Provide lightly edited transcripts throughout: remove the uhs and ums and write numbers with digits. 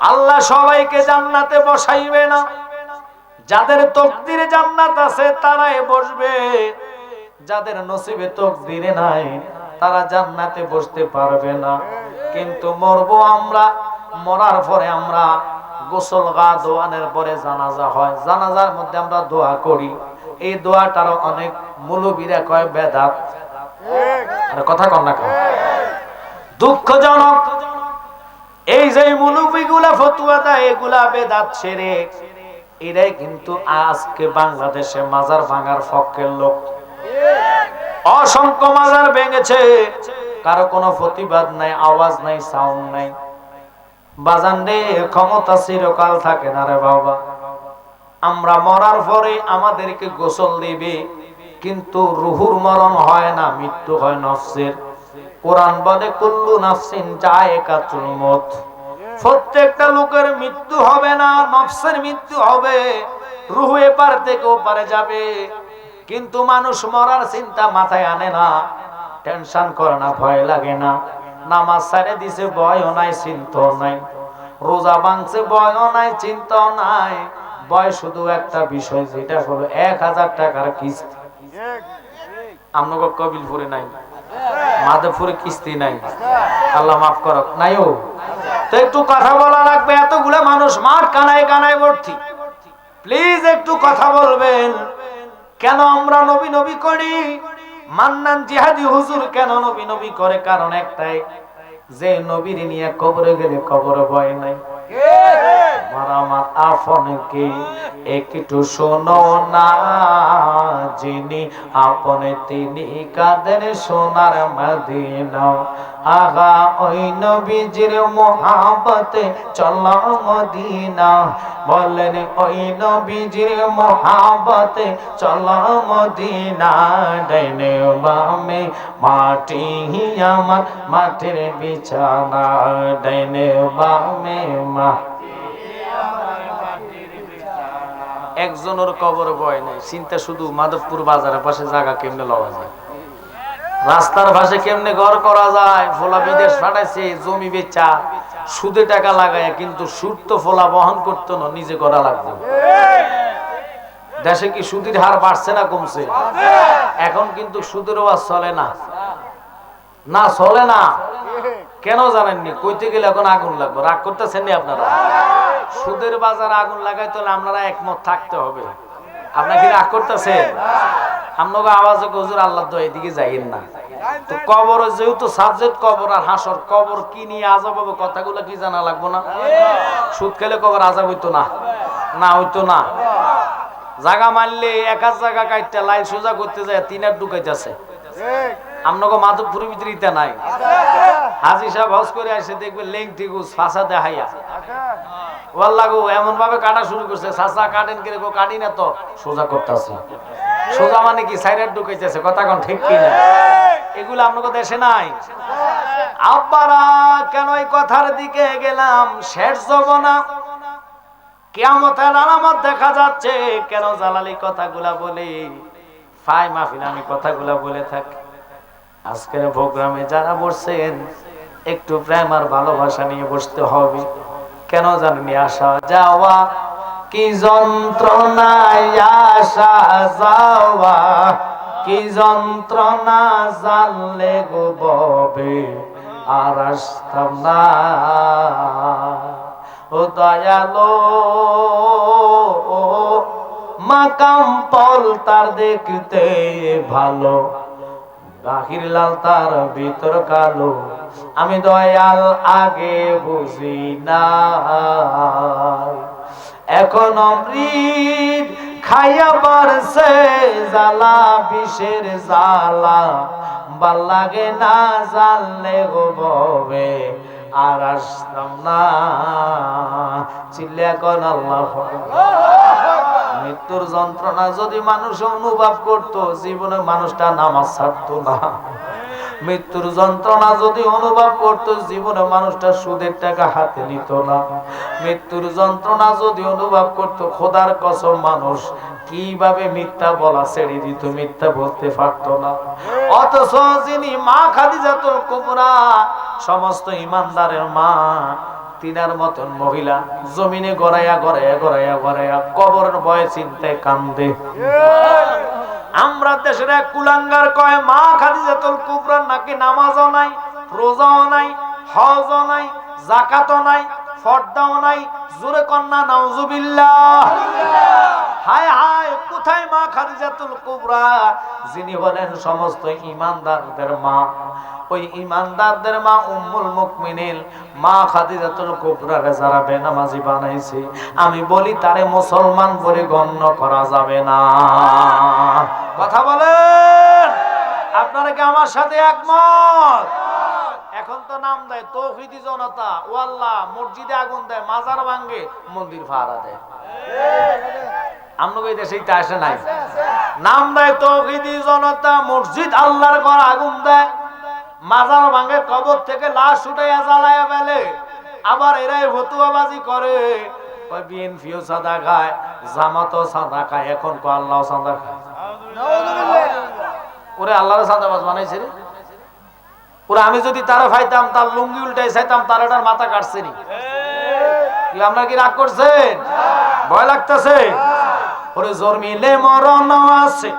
আল্লাহ সবাইকে জান্নাতে বসাইবে না। যাদের তকদিরে জান্নাত আছে তারাই বসবে, যাদের নসিবে তকদিরে নাই তারা জান্নাতে বসতে পারবে না। কিন্তু মরবো আমরা, মরার পরে আমরা গোসল গা দোয়ানের পরে জানাজা হয়, জানাজার মধ্যে আমরা দোয়া করি। এই দোয়াটারও অনেক মুলুবিরা কয় বেদাত। আর কথা কন না কেন? দুঃখজনক এই যে মুলুবিগুলা ফতোয়া দেয় এগুলা বেদাত শিরক, এরাই কিন্তু আজকে বাংলাদেশে মাজার ভাঙার পক্ষের লোক। অসংখ্য মাজার ভেঙেছে, কারো কোনো প্রতিবাদ নাই, আওয়াজ নাই, সাউন্ড নাই। বাজান রে, ক্ষমতা চিরকাল থাকে না রে বাবা। আমরা মরার পরে আমাদেরকে গোসল দিবে, কিন্তু রুহুর মরণ হয় না, মৃত্যু হয় নফসের। কোরআন বলে কুল্লু নাফসিন যায়কাতুল মউত, প্রত্যেকটা লোকের মৃত্যু হবে না, নফসের মৃত্যু হবে। রুহ এপার থেকে ওপারে যাবে, কিন্তু মানুষ মরার চিন্তা মাথায় আনে না, টেনশন করে না, ভয় লাগে না। নামাজ ছেড়ে দিছে, ভয়ও নাই, চিন্তাও নাই। রোজা ভাঙছে, ভয়ও নাই, চিন্তাও নাই। ভয় শুধু একটা বিষয়, যেটা হলো 1000 টাকার কিস্তি। আমনগো কবিলপুরে নাই, মাধবপুরে কিস্তি নাই, আল্লাহ মাফ করক, নাইও। তো একটু কথা বলা লাগবে, এতগুলা মানুষ মাঠ কানায় কানায় ভর্তি। প্লিজ একটু কথা বলবেন। কেন আমরা নবী নবী করি? মান্নান জিহাদি হুজুর কেন নবী নবী করে? কারণ একটাই, যে নবীর নিয়ে কবরে গেলে কবরে ভয় নাই। আমার আপনকে একটু শোনো না, যিনি আপনে তিনি কাদের সোনার মদিনা। আগা ওই নবীজির মোহাব্বতে চলো মদিনা, বলেন ওই নবীজির মোহাব্বতে চলো মদিনা। ডাইনে বামে মাটি আমার মাটির বিছানা, ডাইনে বামে মা। একজনের কবর ভয় নাই, চিন্তা শুধু মাধবপুর বাজারের পাশে জায়গা কেমনে লওয়া যায়, রাস্তার পাশে কেমনে ঘর করা যায়। ফোলা বিদেশ পাঠাইছে, জমি বেচা সুদে টাকা লাগায়, কিন্তু সুদ তো ফোলা বহন করতো না, নিজে করা লাগবে। দেশে কি সুদের হার বাড়ছে না কমছে? এখন কিন্তু সুদের ওয়াজ চলে না, না চলে না। কেন জানেননি? কইতে গেলে এখন আগুন লাগবে। রাগ করতেছেন নি আপনারা? সুদের বাজারে আগুন লাগাইতে হলে আপনারা একমত থাকতে হবে। আপনারা কি রাগ করতেছেন? আপনাকে আওয়াজে হুজুর আল্লাহ তো এদিকে যাইয়েন না। তো কবর যেহেতু সাবজেক্ট, কবর আর হাসর, কবর কি নিয়ে আযাব হবে কথাগুলো কি জানা লাগবো না? সুদ খেলে কবর আযাব হইতো না, না হইতো না। জায়গা মারলে এক জায়গা কাটতে লাইন সোজা করতে যায় 3 ঢুকাইতেছে। আপনাকে মাধবপুরের ভিতরে ইটা নাই। হাজি সাহেব হজ করে আসে, দেখবে লেংটি গুছ ফাঁসা দেখাইয়া ওয়াল্লাগো এমন ভাবে কাটা শুরু করছে, চাচা কাটেন কে গো? কাটি না তো, সোজা করতেছে। সোজা মানে কি? সাইডে ঢুকাইতেছে। কথা কোন ঠিক কি না? এগুলো আপনাকে দেশে নাই। আব্বারা কেন এই কথার দিকে গেলাম? শেষ জমানা, কিয়ামতের আলামত দেখা যাচ্ছে। কেন জালালি কথাগুলা বলি? ফাই মাহফিল আমি কথাগুলা বলে থাকি। আজকের প্রোগ্রামে যারা বসছেন, একটু প্রেম আর ভালোবাসা নিয়ে বসতে হবে। কেন জানেন? আসা যাওয়া কি যন্ত্রণায়, আসা যাওয়া কি যন্ত্রণা, জানলে গো ববে আর আসতাম না। ও দয়ালো মাকাম পল তার দেখতে ভালো, বাহির লাল তার ভিতর কালো, আমি দয়াল আগে বুঝি না। এখন অমৃত খাইয়া বারছে জ্বালা, বিষের জ্বালা ভাল লাগে না, জানলে গো ববে আর আসতাম না। চিল্লা কোন আল্লাহ। মৃত্যুর যন্ত্রণা যদি মানুষ অনুভব করত, জীবনে মানুষটা নামাজ ছাড়তো না। মৃত্যুর যন্ত্রণা যদি অনুভব করত, জীবনে মানুষটা সুদের টাকা হাতে নিত না। মৃত্যুর যন্ত্রণা যদি অনুভব করত, খোদার কসম মানুষ কিভাবে মিথ্যা বলা ছেড়ে দিত, মিথ্যা বলতে পারতো না। অথচ যিনি মা খাদিজাতুল কুবরা, সমস্ত ইমানদারের মা, তিনার মতন মহিলা জমিনে গড়াইয়া গড়াইয়া গড়াইয়া গড়াইয়া কবরের ভয়ে চিন্তায় কান্দে। আমরা দেশের এক কুলাঙ্গার কয় মা খাদিজাতুল কুবরার নাকি নামাজও নাই, রোজাও নাই, হজও নাই, যাকাতও নাই, ফরদাও নাই। জোরে কন্যা নাউজুবিল্লাহ। হায় হায়, কোথায় মা খাদিজাতুল কুবরা, যিনি বলেন সমস্ত ঈমানদারদের মা। ওই ঈমানদারদের মা উম্মুল মুমিনিন মা খাদিজাতুল কুবরারে যারা বেনামাজি বানাইছে, আমি বলি তারে মুসলমান বলে গণ্য করা যাবে না। কথা বলেন, আপনারা কি আমার সাথে একমত? এখন তো নাম দেয় তৌহিদি জনতা, ও আল্লাহ মসজিদে আগুন দেয়, মাজার ভাঙে, মন্দির ফাড়া দেয়। আমনগো এই দেশে এটা আসে নাই? নাম দেয় তৌহিদি জনতা, মসজিদ আল্লাহর ঘর আগুন দেয়, মাজার ভাঙে, কবর থেকে লাশ উঠাইয়া জ্বালাইয়া ফেলে। আবার এরাই ফতুয়াবাজি করে, বিএনপিও সাদা খায়, জামাতও সাদা খায়, এখন কো আল্লাহ সাদা খায়। ওরে আল্লাহর সাদাবাজ বানাইছে রে। ওরা আমি যদি তারা ফাইতাম, তার লুঙ্গি উল্টাই চাইতাম, তার এটার মাথা কাটছে নি। আপনারা কি রাগ করছেন? ভয় লাগতেছে? ওরে জন্মিলে মরণ আছে,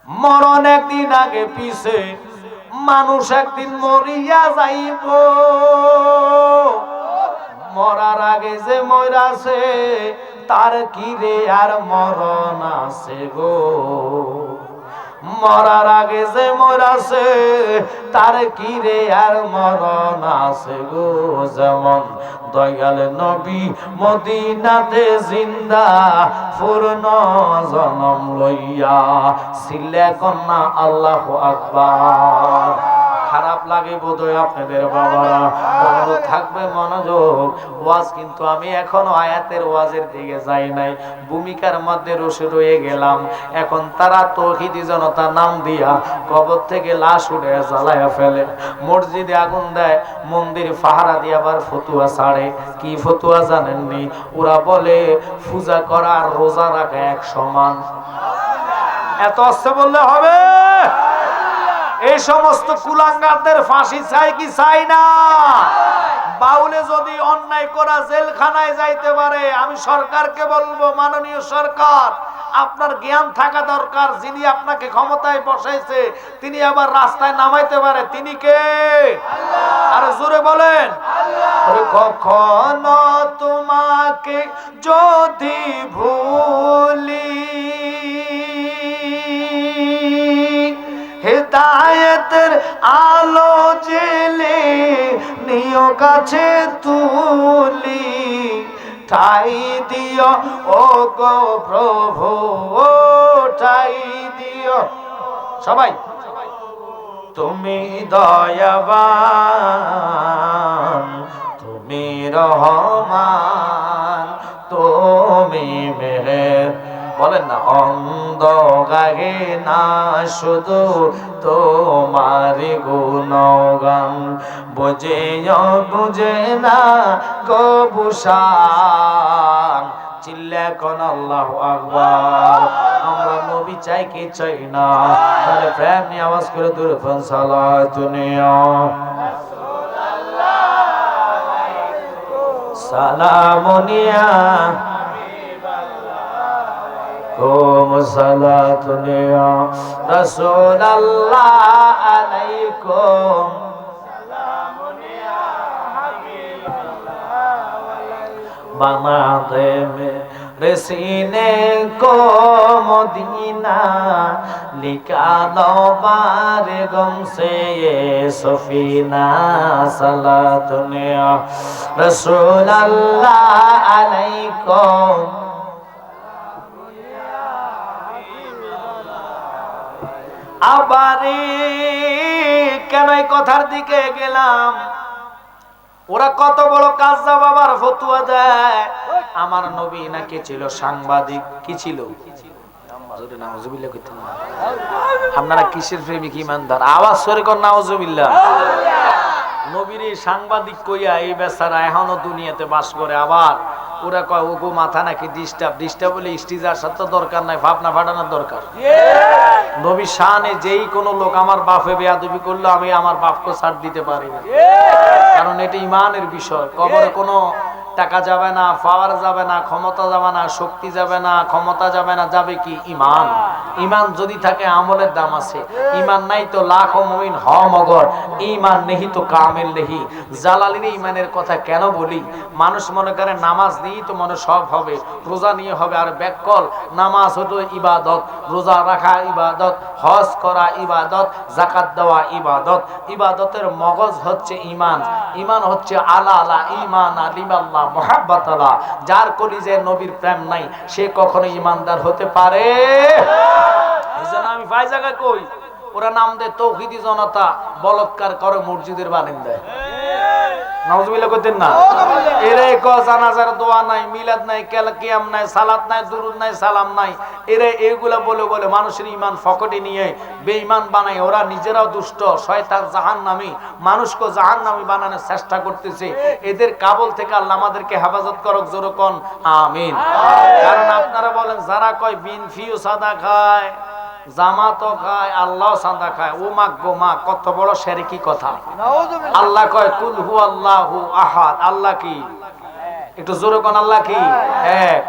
মরণ একদিন আগে পিছে, মানুষ একদিন মরিয়া যাইব। মরার আগে যে মরাছে, তার কি রে আর মরণ আছে গো। মরার আগে যে মরাছে, তার কি রে আর মরণ আছে গো। যেমন দয়াল নবী মদিনাতে জিন্দা, পূর্ণ জনম লইয়া ছিলে কন্যা আল্লাহু আকবার। খারাপ লাগে বোধহয় আপনাদের বাবারা, অনুরোধ থাকবে মনোযোগ। ওয়াজ কিন্তু আমি এখনো আয়াতের ওয়াজের দিকে যাই নাই, ভূমিকার মধ্যে রসে রয়ে গেলাম। এখন তারা তৌহিদি জনতা নাম দিয়া কবর থেকে লাশ উঠে জ্বালায়া ফেলে, মসজিদে আগুন দেয়, মন্দির পাহারা দিয়ে আবার ফতুয়া ছাড়ে। কি ফতুয়া জানেননি? ওরা বলে পূজা করা আর রোজা রাখা এক সমান। এত অস্তে বললে হবে? এই সমস্ত কুলাঙ্গারদের ফাঁসি চাই কি চাই না? বাউলে যদি অন্যায় করা জেলখানায় যাইতে পারে, আমি সরকারকে বলবো, মাননীয় সরকার, আপনার জ্ঞান থাকা দরকার। যিনি আপনাকে ক্ষমতায় বসাইছে, তিনি আবার রাস্তায় নামাইতে পারে, তিনি কে? আরে জোরে বলেন। কখনো তোমাকে যদি ভুলি, হেদায়েতের আলো জেলে নিও কাছে তুলি, ঠাই দিও ও গো প্রভু, ও ঠাই দিও। সবাই তুমি দয়াবান, তুমি রহমান, তুমি মেহের। বলেন না, অন্ধ গায়ে না শুধু তোমার গুণগান, বুঝে বুঝে না কবুশান। চিল্লা কোন আল্লাহু আকবার। আমরা নবী চাই কি চাই না? তাহলে প্রেম নিয়ে আওয়াজ করে দূরে ফোন সালাতুনিয়া সালামুনিয়া কোম সালাতুনিয়া রাসূলুল্লাহ আলাইকুম সালামুনিয়া হাবিবাল্লাহ বানাতে মে रसीने को मदीना लिखा लो बार गम से ये सफीना सलातुनिया रसूल अल्लाह अलैकुम। আবারে কেন এই কথার দিকে গেলাম? ওরা কত বড় কাজা বাবার ফতুয়া দেয়। আমার নবী নাকি ছিল সাংবাদিক। কি ছিল? আপনারা কিসের প্রেমিক ইমানদার? আওয়াজ করে কর নাউজুবিল্লাহ। নবীর সাংবাদিক কইয়া এই বেচারা এখনো দুনিয়াতে বাস করে। আবার ওরা কয় ওগো মাথা নাকি ডিস্টার্ব। ডিস্টার্ব বলে স্টিজার সাথে দরকার নাই, ভাবনা ফাটানোর দরকার। নবী শানে যেই কোনো লোক আমার বাপে বেয়াদবি করলো আমি আমার বাপকে ছাড় দিতে পারি না, কারণ এটা ইমানের বিষয়। কবরে কোনো টাকা যাবে না, পাওয়ার যাবে না, ক্ষমতা যাবে না, শক্তি যাবে না, ক্ষমতা যাবে না, যাবে কি ইমান। ইমান যদি থাকে আমলের দাম আছে, ইমান নাই তো লাখো মুমিন হ মগর, ইমান নেহি তো কামেল নেহি। জালালির ইমানের কথা কেন বলি? মানুষ মনে করে নামাজ নিয়েই তো মনে সব হবে, রোজা নিয়ে হবে, আর ব্যাকল নামাজ হতো ইবাদত, রোজা রাখা ইবাদত, হজ করা ইবাদত, যাকাত দেওয়া ইবাদত। ইবাদতের মগজ হচ্ছে ইমান, ইমান হচ্ছে আলা আলা ইমান আলিমাল্লাহ মুহাব্বাত আল্লাহ। যার কলিজায় নবীর প্রেম নাই সে কখনো ইমানদার হতে পারে। এজন্য আমি ভাই জায়গায় কই, ওরা নাম দেয় তৌহিদি জনতা, বলৎকার করে মসজিদের বারান্দায়। নাউজুবিল্লাহ কইতেন না? এরে ক জানাজার দোয়া নাই, মিলাদ নাই, কিয়াম নাই, সালাত নাই, দুরুদ নাই, সালাম নাই। এরে এইগুলা বলে বলে মানুষের ঈমান ফকটে নিয়ে বেঈমান বানায়। ওরা নিজেরাও দুষ্ট, শয়তান, জাহান্নামী, মানুষকে জাহান্নামী বানানোর চেষ্টা করতেছে। এদের কাবল থেকে আল্লাহ আমাদেরকে হেফাজত করুক, জোরে কোন আমিন। কারণ আপনারা বলেন যারা কয় বিনফিও সাদা খায়, জামাতও খায়, আল্লাহ সাদা খায়, ও মা গো মা, কত বড় শিরকি কথা। আল্লাহ কয় কুল হু আল্লাহু আহাদ, আল্লাহ কি? একটু জোরে কোন আল্লাহ কি? এক।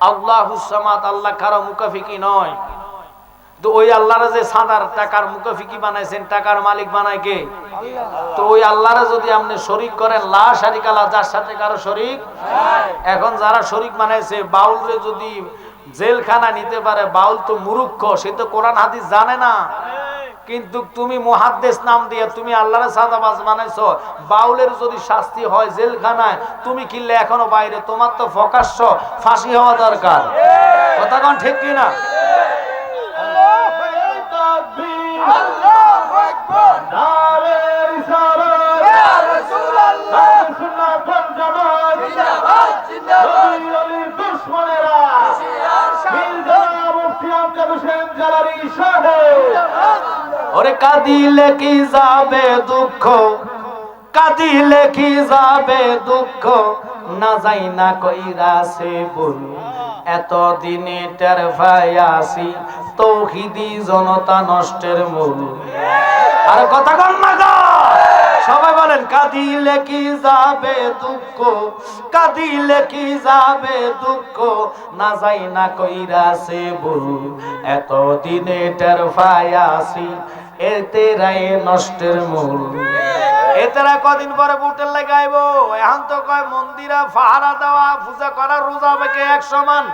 আল্লাহুস সামাদ, আল্লাহ কারো মুকাফিকি নয়। তো ওই আল্লাহরা যে সাদার টাকার মুকাফিকি বানাইছেন, টাকার মালিক বানায় কে? তো ওই আল্লাহরা যদি আপনি শরীক করেন, লা শারিকা লাহু, যার সাথে কারো শরীক। এখন যারা শরীক বানাইছে, বাউলরে যদি জেলখানা নিতে পারে, বাউল তো মূর্খ, সে তো কোরআন হাদিস জানে না। কিন্তু তুমি মুহাদ্দিস নাম দিয়ে তুমি আল্লাহর সাদাবাজ বানাইছো। বাউলের যদি শাস্তি হয় জেলখানায়, তুমি কিল্লে এখনো বাইরে, তোমার তো প্রকাশ্য ফাঁসি হওয়া দরকার। কথা কোন ঠিক কি না? আল্লাহু আকবার, নারে রিসালাত, ইয়া রাসূলুল্লাহ, সুন্নাতুল জামাত, জিন্দাবাদ জিন্দাবাদ, নবীর দুশমনেরা, ওরে কাঁদিলে কি যাবে দুঃখ, কাঁদিলে কি যাবে দুঃখ, না যাই না কইরাছে বল, এত দিনে টের পাইয়াছি তৌহিদি জনতা নষ্টের মূল। আর কথা কন না গো, সবাই বলেন কাঁদিলে কি যাবে দুঃখ, কাঁদিলে কি যাবে দুঃখ, না যাই না কইরাছে বল, এত দিনে টের পাইয়াছি এতেরাই নষ্টের মূল। এতেরা কদিন পরে বুটের লাগাইব, এখন তো কয় মন্দিরা পাহারা দেওয়া, পূজা করা, রোজা বেকে এক সমান।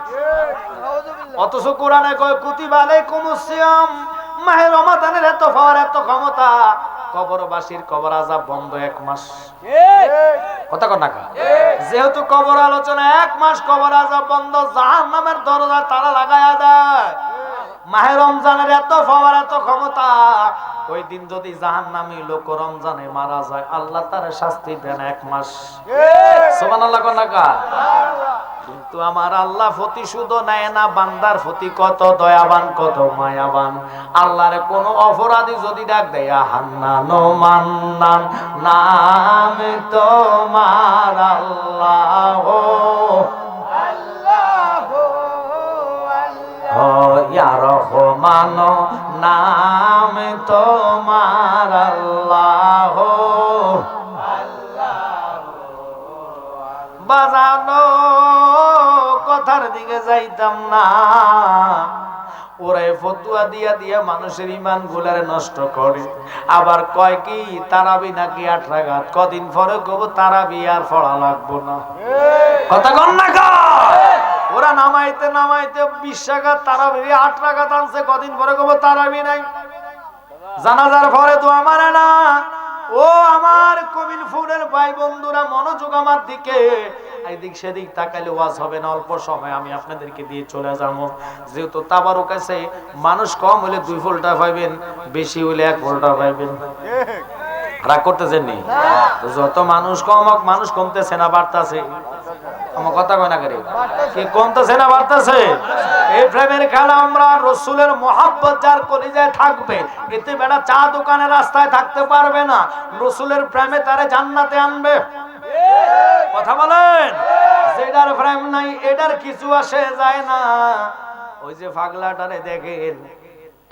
অথচ কোরআনে কয় কুতিবা আলাইকুমুস সিয়াম, মাহে রমাদানের এত পাওয়ার, এত ক্ষমতা, কবরবাসীর কবর আযাব বন্ধ 1 মাস। কথা কন না? যেহেতু কবর আলোচনা, 1 মাস কবর আযাব বন্ধ, জাহান্নামের দরজা তালা লাগায়া দেয়। মাহে রমজানের এত পাওয়ার, এত ক্ষমতা, ওই দিন যদি জাহান্নামী লোক রমজানে মারা যায়, আল্লাহ তার শাস্তি দেন 1 মাস। সুবহানাল্লাহ কোন না? কিন্তু আমার আল্লাহ প্রতিশোধ নেয় না, বান্দার প্রতি কত দয়াবান, কত মায়াবান। আল্লাহর কোন অপরাধী যদি ডাক দেয়, হান্নান ও মান্নান নাম তোমার আল্লাহ, ইয়া রহমান নাম তোমার আল্লাহ, বাজানো কথার দিকে যাইতাম না, ওরাই ফতুয়া দিয়া দিয়া মানুষের ইমান গুলারে নষ্ট করে। আবার কয় কি তারাবি নাকি 8 রাকাত, কদিন পরে কব তারাবি আর পড়া লাগবো না। কথা কন না গো, ওরা নামাইতে নামাইতে 20 রাকাত তারাবি 8 রাকাত আনছে, কদিন পরে কব তারাবি নাই। জানাজার পরে দোয়া মানে না। ও আমার কবিল ফুলের ভাই বন্ধুরা, মনোযোগ আমার দিকে। এদিক সেদিক তাকাইলে ওয়াজ হবে না। অল্প সময় আমি আপনাদেরকে দিয়ে চলে যাবো। যেহেতু তাবারুক আছে, মানুষ কম হলে 2 ফোল্টা পাইবেন, বেশি হলে 1 ফোল্টা পাইবেন। রাগ করতেছেন নি? যত মানুষ কম হোক, মানুষ কমতেছে না বাড়তেছে? আমার কথা কয় না করে, কি কমতেছে না বাড়তেছে? এই প্রেমের খেলা আমরা, রাসূলের মহব্বত যার কলিজায় থাকবে, এতে বেটা চা দোকানে রাস্তায় থাকতে পারবে না। রাসূলের প্রেমে তারে জান্নাতে আনবে। কথা বলেন? যেটার প্রেম নাই এটার কিছু আসে যায় না। ওই যে পাগলাটারে দেখেন,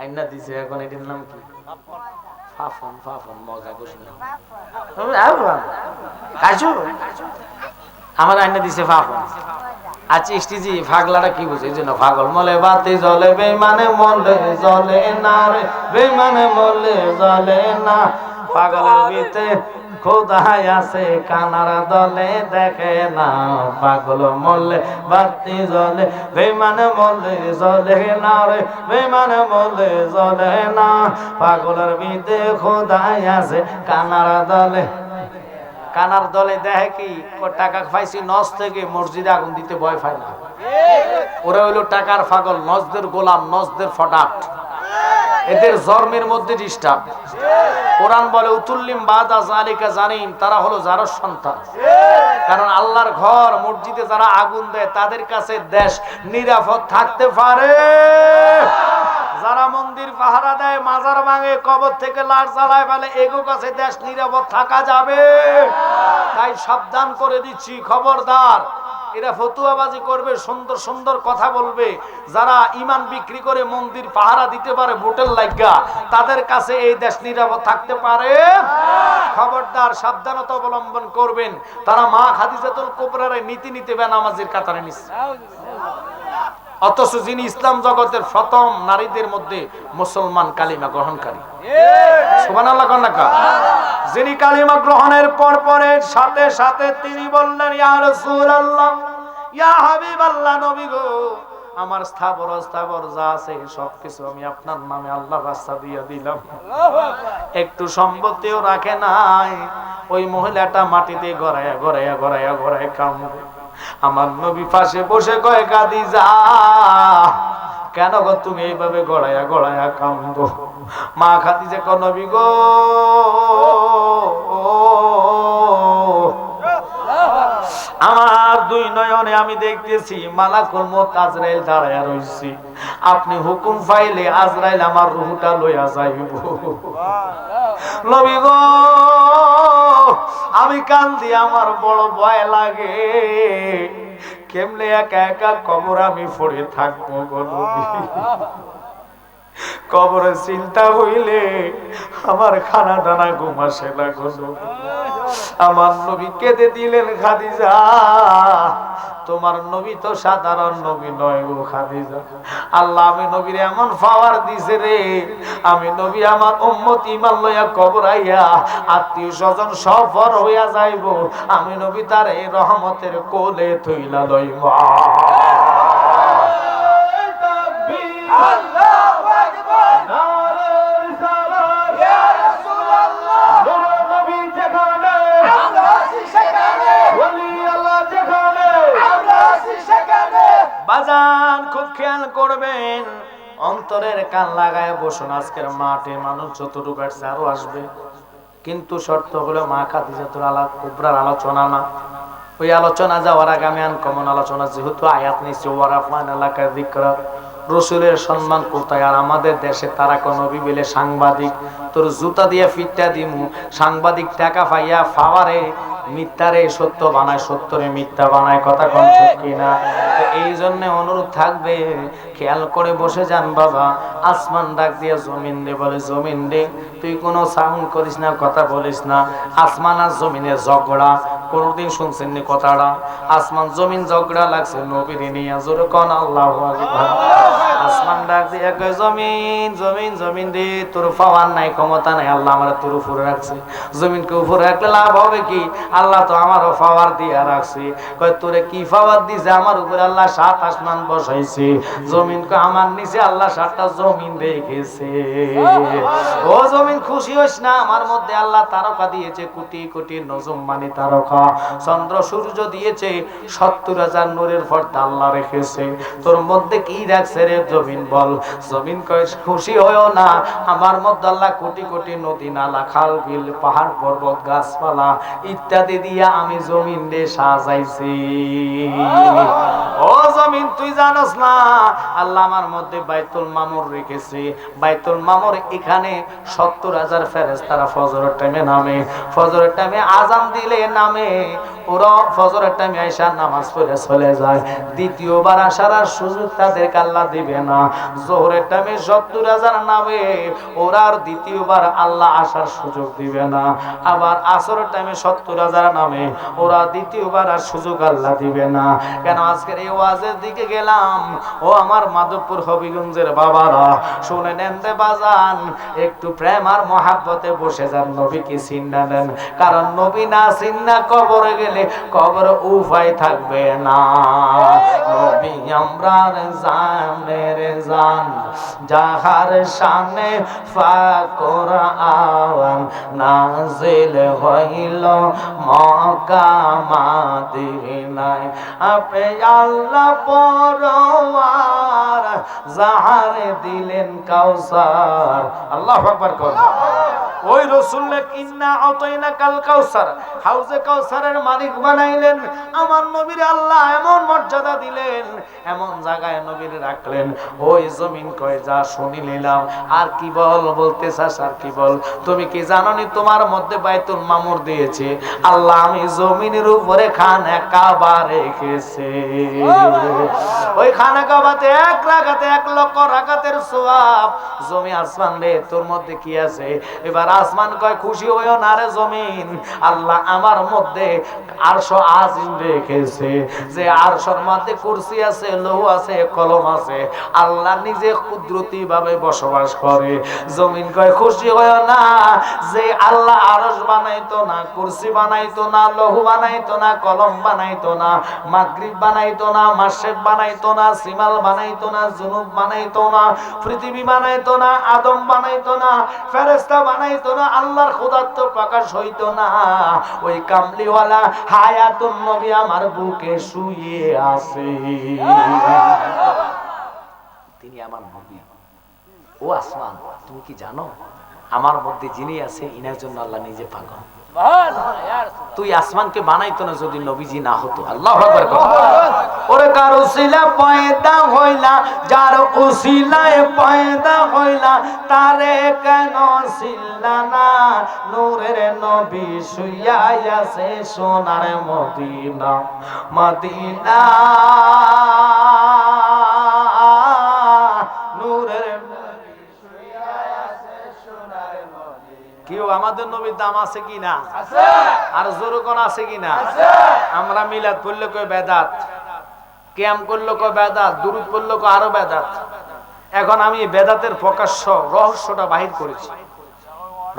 আইনা দিছে এখন এটার নাম কি ফাফন ফাফন মজা করিস না কাজু আমার আইনা দিছে ফাফন আচ্ছা স্টিজি ফাগলাটা কি বুঝে এই জন্য পাগল মলে বাতি জ্বলে বেমানে মলে জ্বলে না রে বেমানে মলে জ্বলে না পাগলের ভিতরে খোদাই আছে কানার দলে দেখে না পাগল মলে বাতি জ্বলে বেমানে মলে জ্বলে না রে বেমানে মলে জ্বলে না পাগলের ভিতরে খোদাই আছে কানার দলে কানার দলে দেখে কি টাকা পাইছি নজ থেকে মসজিদে আগুন দিতে ভয় পায় না ওরা হইলো টাকার পাগল নজদের গোলাম নজদের ফটাট এদের জন্মের মধ্যে ডিস্টার্ব কোরআন বলে উতুল্লিম বাদা জালিকা জানিন তারা হলো যারা সন্তান কারণ আল্লাহর ঘর মসজিদে যারা আগুন দেয় তাদের কাছে দেশ নিরাপদ থাকতে পারে যারা মন্দির পাহারা দেয় মাজার ভাঙে কবর থেকে লাশ জ্বালায় ফেলে এগো কাছে দেশ নিরাপদ থাকা যাবে তাই সাবধান করে দিচ্ছি খবরদার এরা ফতুয়াবাজি করবে সুন্দর সুন্দর কথা বলবে যারা ঈমান বিক্রি করে মন্দির পাহারা দিতে পারে ভোটের লাগা তাদের কাছে এই দেশ নিরাপদ থাকতে পারে খবরদার সাবধানতা অবলম্বন করবেন তারা মা খাদিজাতুল কুবরার নীতি নিতে বেনামাজির কাতারে নিচ্ছে অথচ যিনি ইসলাম জগতের প্রথম নারীদের মধ্যে মুসলমান কালিমা গ্রহণকারী সুবহানাল্লাহ কন্যা যিনি কালিমা গ্রহণের পরের সাথে সাথে তিনি বললেন ইয়া রাসূলুল্লাহ ইয়া হাবিবাল্লাহ নবী গো আমার স্থাবর অস্থাবর যা আছে সবকিছু আমি আপনার নামে আল্লাহর রাস্তা দিয়ে দিলাম একটু সম্পত্তিও রাখে নাই ওই মহিলাটা মাটিতে গড়ায়া গড়ায়া গড়ায়া গড়ায় কামড়ে আমার নবী পাশে বসে কয় খাদিজা কেন গো তুমি এইভাবে গড়ায়া গড়ায়া কান্দো মা খাদিজা কয় নবী গো আমার দুই নয়নে আমি দেখতেছি মালাকুল মউত আজরাইল দাঁড়ায়া রইছে আপনি হুকুম পাইলে আজরাইল আমার রূহটা লইয়া যাইব নবী গো আমি কান্দি আমার বড় ভয় লাগে কেমনে একা একা কবর আমি পড়ে থাকবো গো নবী কবরের চিন্তা হইলে আমার খানা দানা ঘুম আসে না গো নবী আমার নবী কেঁদে দিলেন খাদিজা তোমার নবী তো সাধারণ নবী নয় গো খাদিজা আল্লাহ আমি নবীর এমন পাওয়ার দিছে রে আমি নবী আমার উম্মত ঈমান লইয়া কবর আইয়া আত্মীয় স্বজন সফর হইয়া যাইব আমি নবী তার এই রহমতের কোলে থইলা লইব আল্লাহু আকবার নারে রিসালাত ইয়া রাসূলুল্লাহ নবী যেখানে আমরা আছি সেখানে ওলি আল্লাহ যেখানে আমরা আছি সেখানে বাজান খুব খেয়াল করবেন অন্তরের কান লাগায় বসুন আজকের মাঠে মানুষ যতটুকু আসছে আরো আসবে কিন্তু শর্ত হলো মা খাদিজাতুল কুবরার আলোচনা না ওই আলোচনা যাওয়ার আগে আমি আনকমন আলোচনা যেহেতু আয়াত নিচ্ছে ওয়ারাফান এলাকার যিকরা রাসূলের সম্মান কোথায় আর আমাদের দেশে তারা কোন নবী বলে সাংবাদিক তোর জুতা দিয়ে ফিটটা দিমু সাংবাদিক টাকা পাইয়া ফাওয়ারে মিথ্যারে সত্য বানায় সত্যরে মিথ্যা বানায় কথা কোন ঠিক কিনা তো এই জন্য অনুরোধ থাকবে খেয়াল করে বসে যান বাবা আসমান ডাক দিয়ে জমিন দে বলে জমিন দে তুই কোনো সাউন্ড করিস না কথা বলিস না আসমান আর জমিনের ঝগড়া কোনদিন শুনছেন নি কথাটা আসমান জমিন ঝগড়া লাগছে নবীর নিয়ে জোরে কোন আল্লাহু আকবার আসমান ডাক দিয়ে কয় জমিন জমিন জমিন দে তোর পাওয়ার নাই ক্ষমতা নাই আল্লাহ আমার তোর উপরে রাখছে জমিনকে উপরে রাখলে লাভ হবে কি আল্লাহ তো আমারও পাওয়ার দিয়ে রাখছে কয় তোরে কি পাওয়ার দিছে আমার উপরে আল্লাহ সাত আসমান বসাইছে জমিনকে আমার নিচে আল্লাহ সাতটা জমিন রেখেছে ও জমিন খুশি হইস না আমার মধ্যে আল্লাহ তারকা দিয়েছে কোটি কোটি নজম মানে তারকা চন্দ্র সূর্য দিয়েছে ৭০,০০০ নূরের পর্দা আল্লাহ রেখেছে তোর মধ্যে কি রাখছে রে জমিন বল জমিন কয় খুশি হয়ও না আমার মধ্যে আল্লাহ কোটি কোটি নদী নালা খাল বিল পাহাড় পর্বত গাছপালা ইত্যাদি দিয়া আমি জমিন রে সাজাইছি ও জমিন তুই জানোস না আল্লাহ আমার মধ্যে বাইতুল মামুর রেখেছে। বাইতুল মামুর এখানে 70,000 ফেরেশতারা ফজরের টাইমে নামে, ফজরের টাইমে আজান দিলে নামে, ওরা ফজরের টাইমে আয়েশা নামাজ পড়ে চলে যায়। দ্বিতীয়বার আসার আর সুযোগ তাদেরকে আল্লাহ দিবে না। যোহরের টাইমে 70,000 নামে, ওরা আর দ্বিতীয়বার আল্লাহ আসার সুযোগ দিবে না। আবার আসরের টাইমে 70,000 নামে, ওরা দ্বিতীয়বার আর সুযোগ আল্লাহ দিবে না। কেন আজকের এই ওয়াজের দিকে গেলাম, ও আমার মাধবপুর হবিগঞ্জের বাবারা শুনে নেন দে বাজান, একটু প্রেম আর মহাব্বতে বসে যান, নবীকে চিন্না নেন। কারণ নবী না চিন্না কবরে গেলে কবর উপায় থাকবে না। নবী আমরার জানের জান, যাহার শানে ফাকর আওয়ান নাজিল হইল মক্কা মদিনায়। আপে আল্লাহ পরওয়ার যাহারে দিলেন কাউসার। আল্লাহু আকবার কর। ওই রাসূল ইন্না আতাইনা কাল কাউসার, হাউজে কাউসারের মালিক বানাইলেন আমার নবীর। আল্লাহ এমন মর্যাদা দিলেন, এমন জায়গায় নবীর রাখলেন। ওই জমিন কয় যা শুনি নিলাম, আর কি বলতে চাস, আর কি বল। তুমি কি জানো নি তোমার মধ্যে বাইতুল মামুর দিয়েছে আল্লাহ, আমি জমিনের উপরে খানা কাবা রেখেছে। ওই খানা কাবাতে 1 রাকাতে 1 লক্ষ রাকাতের সওয়াব। জমি আসমান রে তোর মধ্যে কি আছে? এবার আসমান কয় খুশি হইও না রে জমিন, আল্লাহ আমার মধ্যে আরশ আজিম রেখেছে, যে আরশের মধ্যে কুরসি আছে, লৌহ আছে, কলম আছে। আল্লাহ নিজে কুদরতি ভাবে বসবাস করে। জমিন কয় খুশি হইও না, যে আল্লাহ আরশ বানাইতো না, কুরসি বানাইতো না, লৌহ বানাইতো না, কলম বানাইতো না, মাগরিব বানাইতো না, মাশরিক বানাইতো না, সিমাল বানাইতো না, জুনুব বানাইতো না, পৃথিবী বানাইতো না, আদম বানাইতো না, ফেরেশতা বানাইতো না, আল্লাহর খোদাত্ব প্রকাশ হইতো না। ওই কামলিওয়ালা হায়াতুন নবী আমার বুকে শুয়ে আছে। তিনি আমার নবী। ও আসমান, তুমি কি জানো আমার মধ্যে যিনি আছে ইনার জন্য আল্লাহ নিজে পাগল। তুই আসমানকে বানাইতো না যদি নবীজি না হতো। আল্লাহু আকবার। ওরে কার উসিলা পয়দা হইলা, যার উসিলায় পয়দা হইলা, তারে কেন ছিলা না? নূরের নবী শুইয়া আছে সোনার মদিনা, মদিনা নূরের কেউ আমাদের নবীর দাম আছে কি না? আর জোর কোন আছে কি না? আমরা মিলাদ পড়লে কই বেদাত, কিয়াম করলে কই বেদাত, দুরূদ পড়লে কই আরো বেদাত। এখন আমি বেদাতের প্রকাশ্য রহস্যটা বাহির করেছি।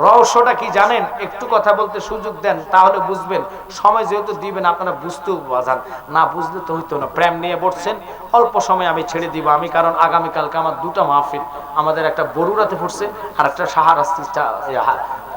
রহস্যটা কি জানেন? একটু কথা বলতে সুযোগ দেন, তাহলে বুঝবেন। সময় যেহেতু দিবেন আপনারা বুঝতেও বাজান, না বুঝলে তো হইতো না। প্রেম নিয়ে বসছেন, অল্প সময় আমি ছেড়ে দিব আমি, কারণ আগামীকালকে আমার 2টা মাহফিল, আমাদের একটা বরুড়াতে পড়ছে আর একটা শাহরাস্তি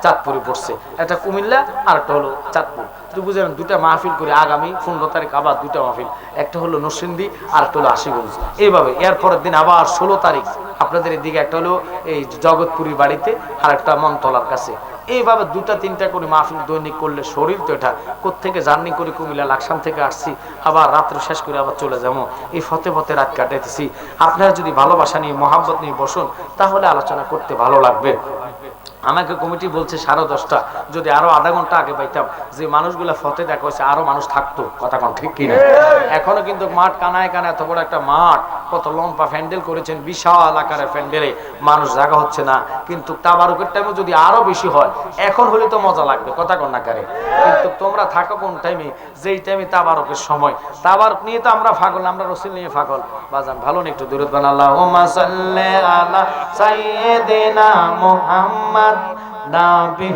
চাঁদপুরে পড়ছে, একটা কুমিল্লা আর একটা হলো চাঁদপুর। তো বুঝলেন, 2টা মাহফিল করে আগামী 15 তারিখ আবার 2টা মাহফিল, একটা হলো নরসিংদী আর একটা হলো আশিগঞ্জ। এইভাবে এরপরের দিন আবার 16 তারিখ আপনাদের এদিকে একটা হলো এই জগৎপুরীর বাড়িতে আর একটা মনতলার কাছে। এইভাবে 2টা 3টা করে মাহফিল দৈনিক করলে শরীর তো এটা কোত্থেকে জার্নি করে কুমিল্লা লাকসাম থেকে আসছি, আবার রাত্রে শেষ করে আবার চলে যাবো। এই ফতে ফতে রাত কাটাইতেছি। আপনারা যদি ভালোবাসা নিয়ে মহাব্বত নিয়ে বসুন তাহলে আলোচনা করতে ভালো লাগবে। আমাকে কমিটি বলছে 10:30, যদি আরো আধা ঘন্টা আগে পাইতাম, যে মানুষগুলা ফতে দেখা হয়েছে আরো মানুষ থাকতো। কথা কোন ঠিক কিনা? এখনো কিন্তু মাঠ কানায় কানায়, এত বড় একটা মাঠ, কত লম্বা প্যান্ডেল করেছেন, বিশাল আকারের প্যান্ডেলে মানুষ জায়গা হচ্ছে না। কিন্তু তাবারুকের টাইমে যদি আরো বেশি হয়, এখন হলে তো মজা লাগবে। কথা কোন না কারে? কিন্তু তোমরা থাকো কোন টাইমে? যেই টাইমে তাবারুকের সময়। তাবারুক নিয়ে তো আমরা পাগল, আমরা রাসূল নিয়ে পাগল। বাজান ভালো না একটু দরুদ বানান, আল্লাহুম্মা সাল্লি আলা সাইয়্যিদিনা মুহাম্মদ নাবি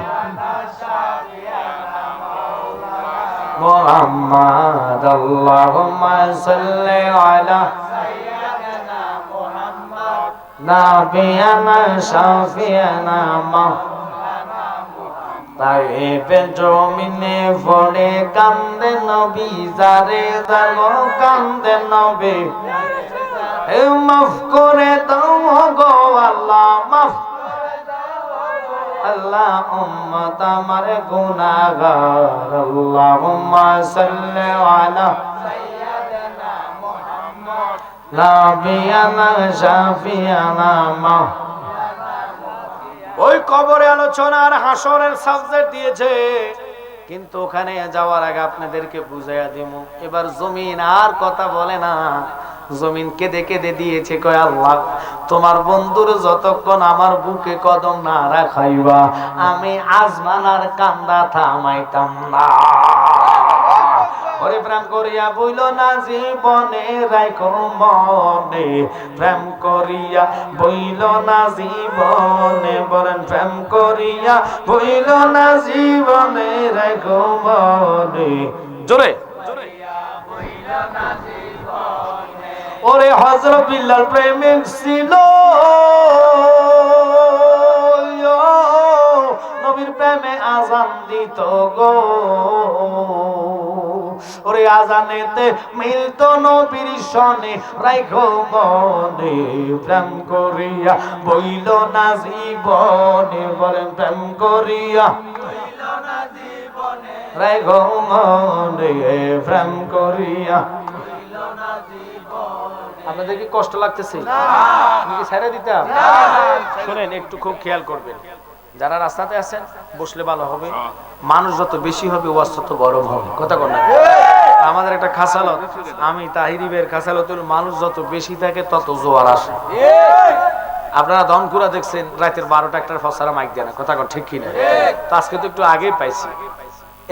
মুহাম্মদ, আল্লাহুম্মা সাল্লি আলা সাইয়্যিদিনা মুহাম্মদ নাবিয়ানা শাফিয়ানা মাওলানা মুহাম্মদ। তাইবে জমিনে পড়ে কান্দে নবী, যারে জাগো কান্দে নবী, মাফ করে দাও গো আল্লাহ, মাফ আল্লাহ উম্মত আমার গুনাহগার। আল্লাহুম্মা সাল্লি আলা সাইয়্যিদিনা মুহাম্মদ লাবিয়ানা শাফিয়ানা মা। ওই কবরে আলোচনার হাসরের সাবজেক্ট দিয়েছে, কিন্তু ওখানে যাওয়ার আগে আপনাদেরকে বুঝাইয়া দিব। এবার জমিন আর কথা বলে না, জমিন কেঁদে কেঁদে দিয়েছে, কয় আল্লাহ তোমার বন্ধুর যতক্ষণ আমার বুকে কদম না রাখাইবা আমি আজমানার কান্দা থামাইতাম না। ওরে প্রেম করিয়া বইল না জীবনে রাখো মনে, প্রেম করিয়া বইল না জীবনে, বলেন প্রেম করিয়া বইল না জীবনে রাখো মনে। জোরে ওরে হযরত বিল্লাল প্রেমিক ছিল, নবীর প্রেমে আজান দিত গো। ওরে আজানেতে মিলতো নবীর সনে, রাখো মনে প্রেম করিয়া বইল না জীবনে, বলেন প্রেম করিয়া রাখো মনে প্রেম করিয়া। আপনাদের কি কষ্ট লাগতেছে? আমি কি ছেড়ে দিতাম? শুনেন, একটু খুব খেয়াল করবেন। যারা রাস্তাতে আছেন বসলে ভালো হবে, মানুষ যত বেশি হবে ওয়াজ তত গরম হবে। কথা বল না? আমাদের একটা খাসালত, আমি তাহিরিবের খাসালতুল, মানুষ যত বেশি থাকে তত জোয়ার আসে। আপনারা দনকুরা দেখছেন রাতের 12টা একটার ফসারা মাইক দেয় না। কথা কন ঠিক কিনা? তো আজকে তো একটু আগেই পাইছি,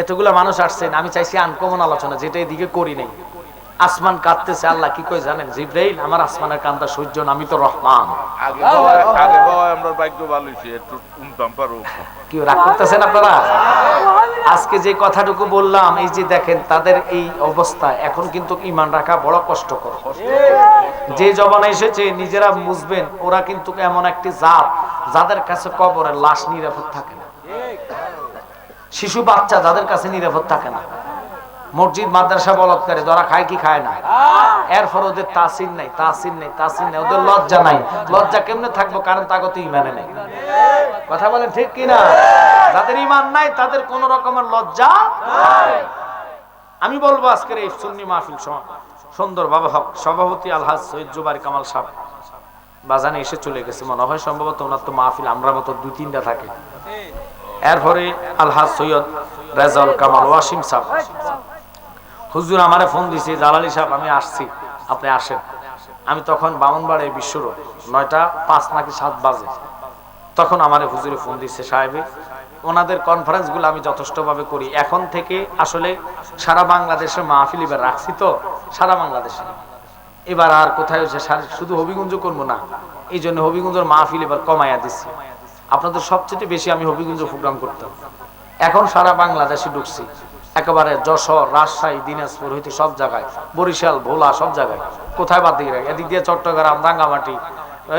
এতগুলা মানুষ আসছেন। আমি চাইছি আনকমন আলোচনা, যেটা এদিকে করি নাই। আসমান কাঁদতেছে, আল্লাহ কি কই জানেন? জিব্রাইল আমার আসমানের কান্দা সহ্য না, আমি তো রহমান। আগে আমরা ভাগ্য ভালো হইছে, একটু উমতাম পারো। কি রাগ করতেছেন আপনারা? আজকে যে কথাটুকু বললাম, এই যে দেখেন তাদের এই অবস্থা, এখন কিন্তু ঈমান রাখা বড় কষ্টকর। যে জবানে এসেছে নিজেরা বুঝবেন, ওরা কিন্তু এমন একটি জাত যাদের কাছে কবরের লাশ নিরাপদ থাকে না, শিশু বাচ্চা যাদের কাছে নিরাপদ থাকে না, মসজিদ মাদ্রাসা বলৎকারে ধরা খায় কি খায় না, এরপর ওদের তাসির নাই, তাসির নাই, তাসির নাই, ওদের লজ্জা নাই। লজ্জা কেমনে থাকবো? কারণ তাগত ইমানে নাই। কথা বলেন ঠিক কিনা? যাদের ইমান নাই তাদের কোন রকমের লজ্জা নাই। আমি বলবো আজকের এই সুন্নি মাহফিল সুন্দর বাবা হক সভাপতি আলহাজ সৈয়দ জুবাইর কামাল সাহেব বাজানে এসে চলে গেছে, মনে হয় সম্ভবত ওনার তো মাহফিল আমরা মতো 2-3টা থাকে। এরপরে আলহাজ সৈয়দ রেজাউল কামাল ওয়াসিম সাহেব, হুজুর আমারে ফোন দিছে, জালালি সাহেব আমি আসছি, আপনি আসেন। আমি তখন বামনবাড়ির বিশ্বরোড 9টা 5 নাকি 7 বাজে, তখন আমারে হুজুরে ফোন দিচ্ছে, সাহেবে ওনাদের কনফারেন্স গুলো আমি যথেষ্টভাবে করি, এখন থেকে আসলে সারা বাংলাদেশে মাহফিল এবার রাখছি, তো সারা বাংলাদেশে এবার আর কোথায় হচ্ছে শুধু হবিগঞ্জ করবো না, এই জন্য হবিগঞ্জের মাহফিল এবার কমাইয়া দিচ্ছি। আপনাদের সবচেয়ে বেশি আমি হবিগঞ্জ প্রোগ্রাম করতাম, এখন সারা বাংলাদেশে ঢুকছি, একেবারে যশোর, রাজশাহী, দিনাজপুর হইতে সব জায়গায়, বরিশাল, ভোলা, সব জায়গায়। কোথায় বাদ দিয়ে রাখি? এদিক দিয়ে চট্টগ্রাম, রাঙ্গামাটি,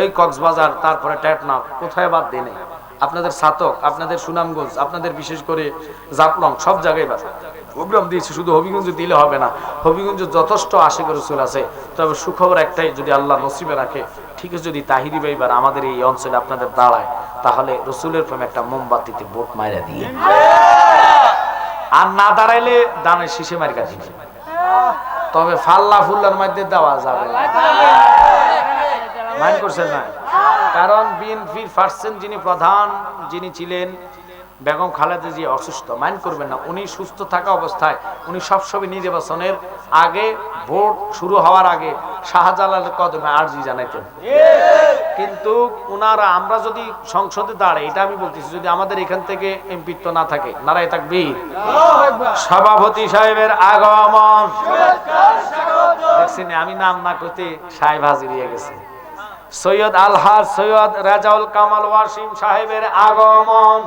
এই কক্সবাজার, তারপরে টেকনাফ, কোথায় বাদ দিয়ে নেই। আপনাদের সাতক, আপনাদের সুনামগঞ্জ, আপনাদের বিশেষ করে জাফলং, সব জায়গায় বাদ প্রোগ্রাম দিয়েছি। শুধু হবিগঞ্জ দিলে হবে না, হবিগঞ্জ যথেষ্ট আশিক রাসূল আছে। তবে সুখবর একটাই, যদি আল্লাহ নসিবে রাখে, ঠিক আছে, যদি তাহিরি ভাই এবার আমাদের এই অঞ্চলে আপনাদের দাঁড়ায়, তাহলে রসুলের প্রেমে একটা মোমবাতিতে বোট মাইরা দিয়ে, আর না দাঁড়াইলে দানের শীষে মার্কা দিবে। তবে ফাল্লা ফুল্লার মধ্যে দেওয়া যাবে না, মাইন্ড করছেন না? কারণ বিএনপির ফার্স্ট যিনি প্রধান যিনি ছিলেন বেগম খালেদা জিয়া অসুস্থ, মাইন্ড করবেন না। উনি সুস্থ থাকা অবস্থায় উনি সবসময় নির্বাচনের আগে, ভোট শুরু হওয়ার আগে শাহজালালের কদমে আরজি জানাইতেন। কিন্তু ওনারা, আমরা যদি সংসদে দাঁড়াই, এটা আমি বলতেছি, যদি আমাদের এখান থেকে এমপিত্ব না থাকে, নারায়ে তাকবীর, সভাপতি সাহেবের আগমন দেখছেন, আমি নাম না করতে সাহেব হাজির হয়ে গেছে। সৈয়দ আলহাজ সৈয়দ রেজাউল কামাল ওয়াসিম সাহেবের আগমন,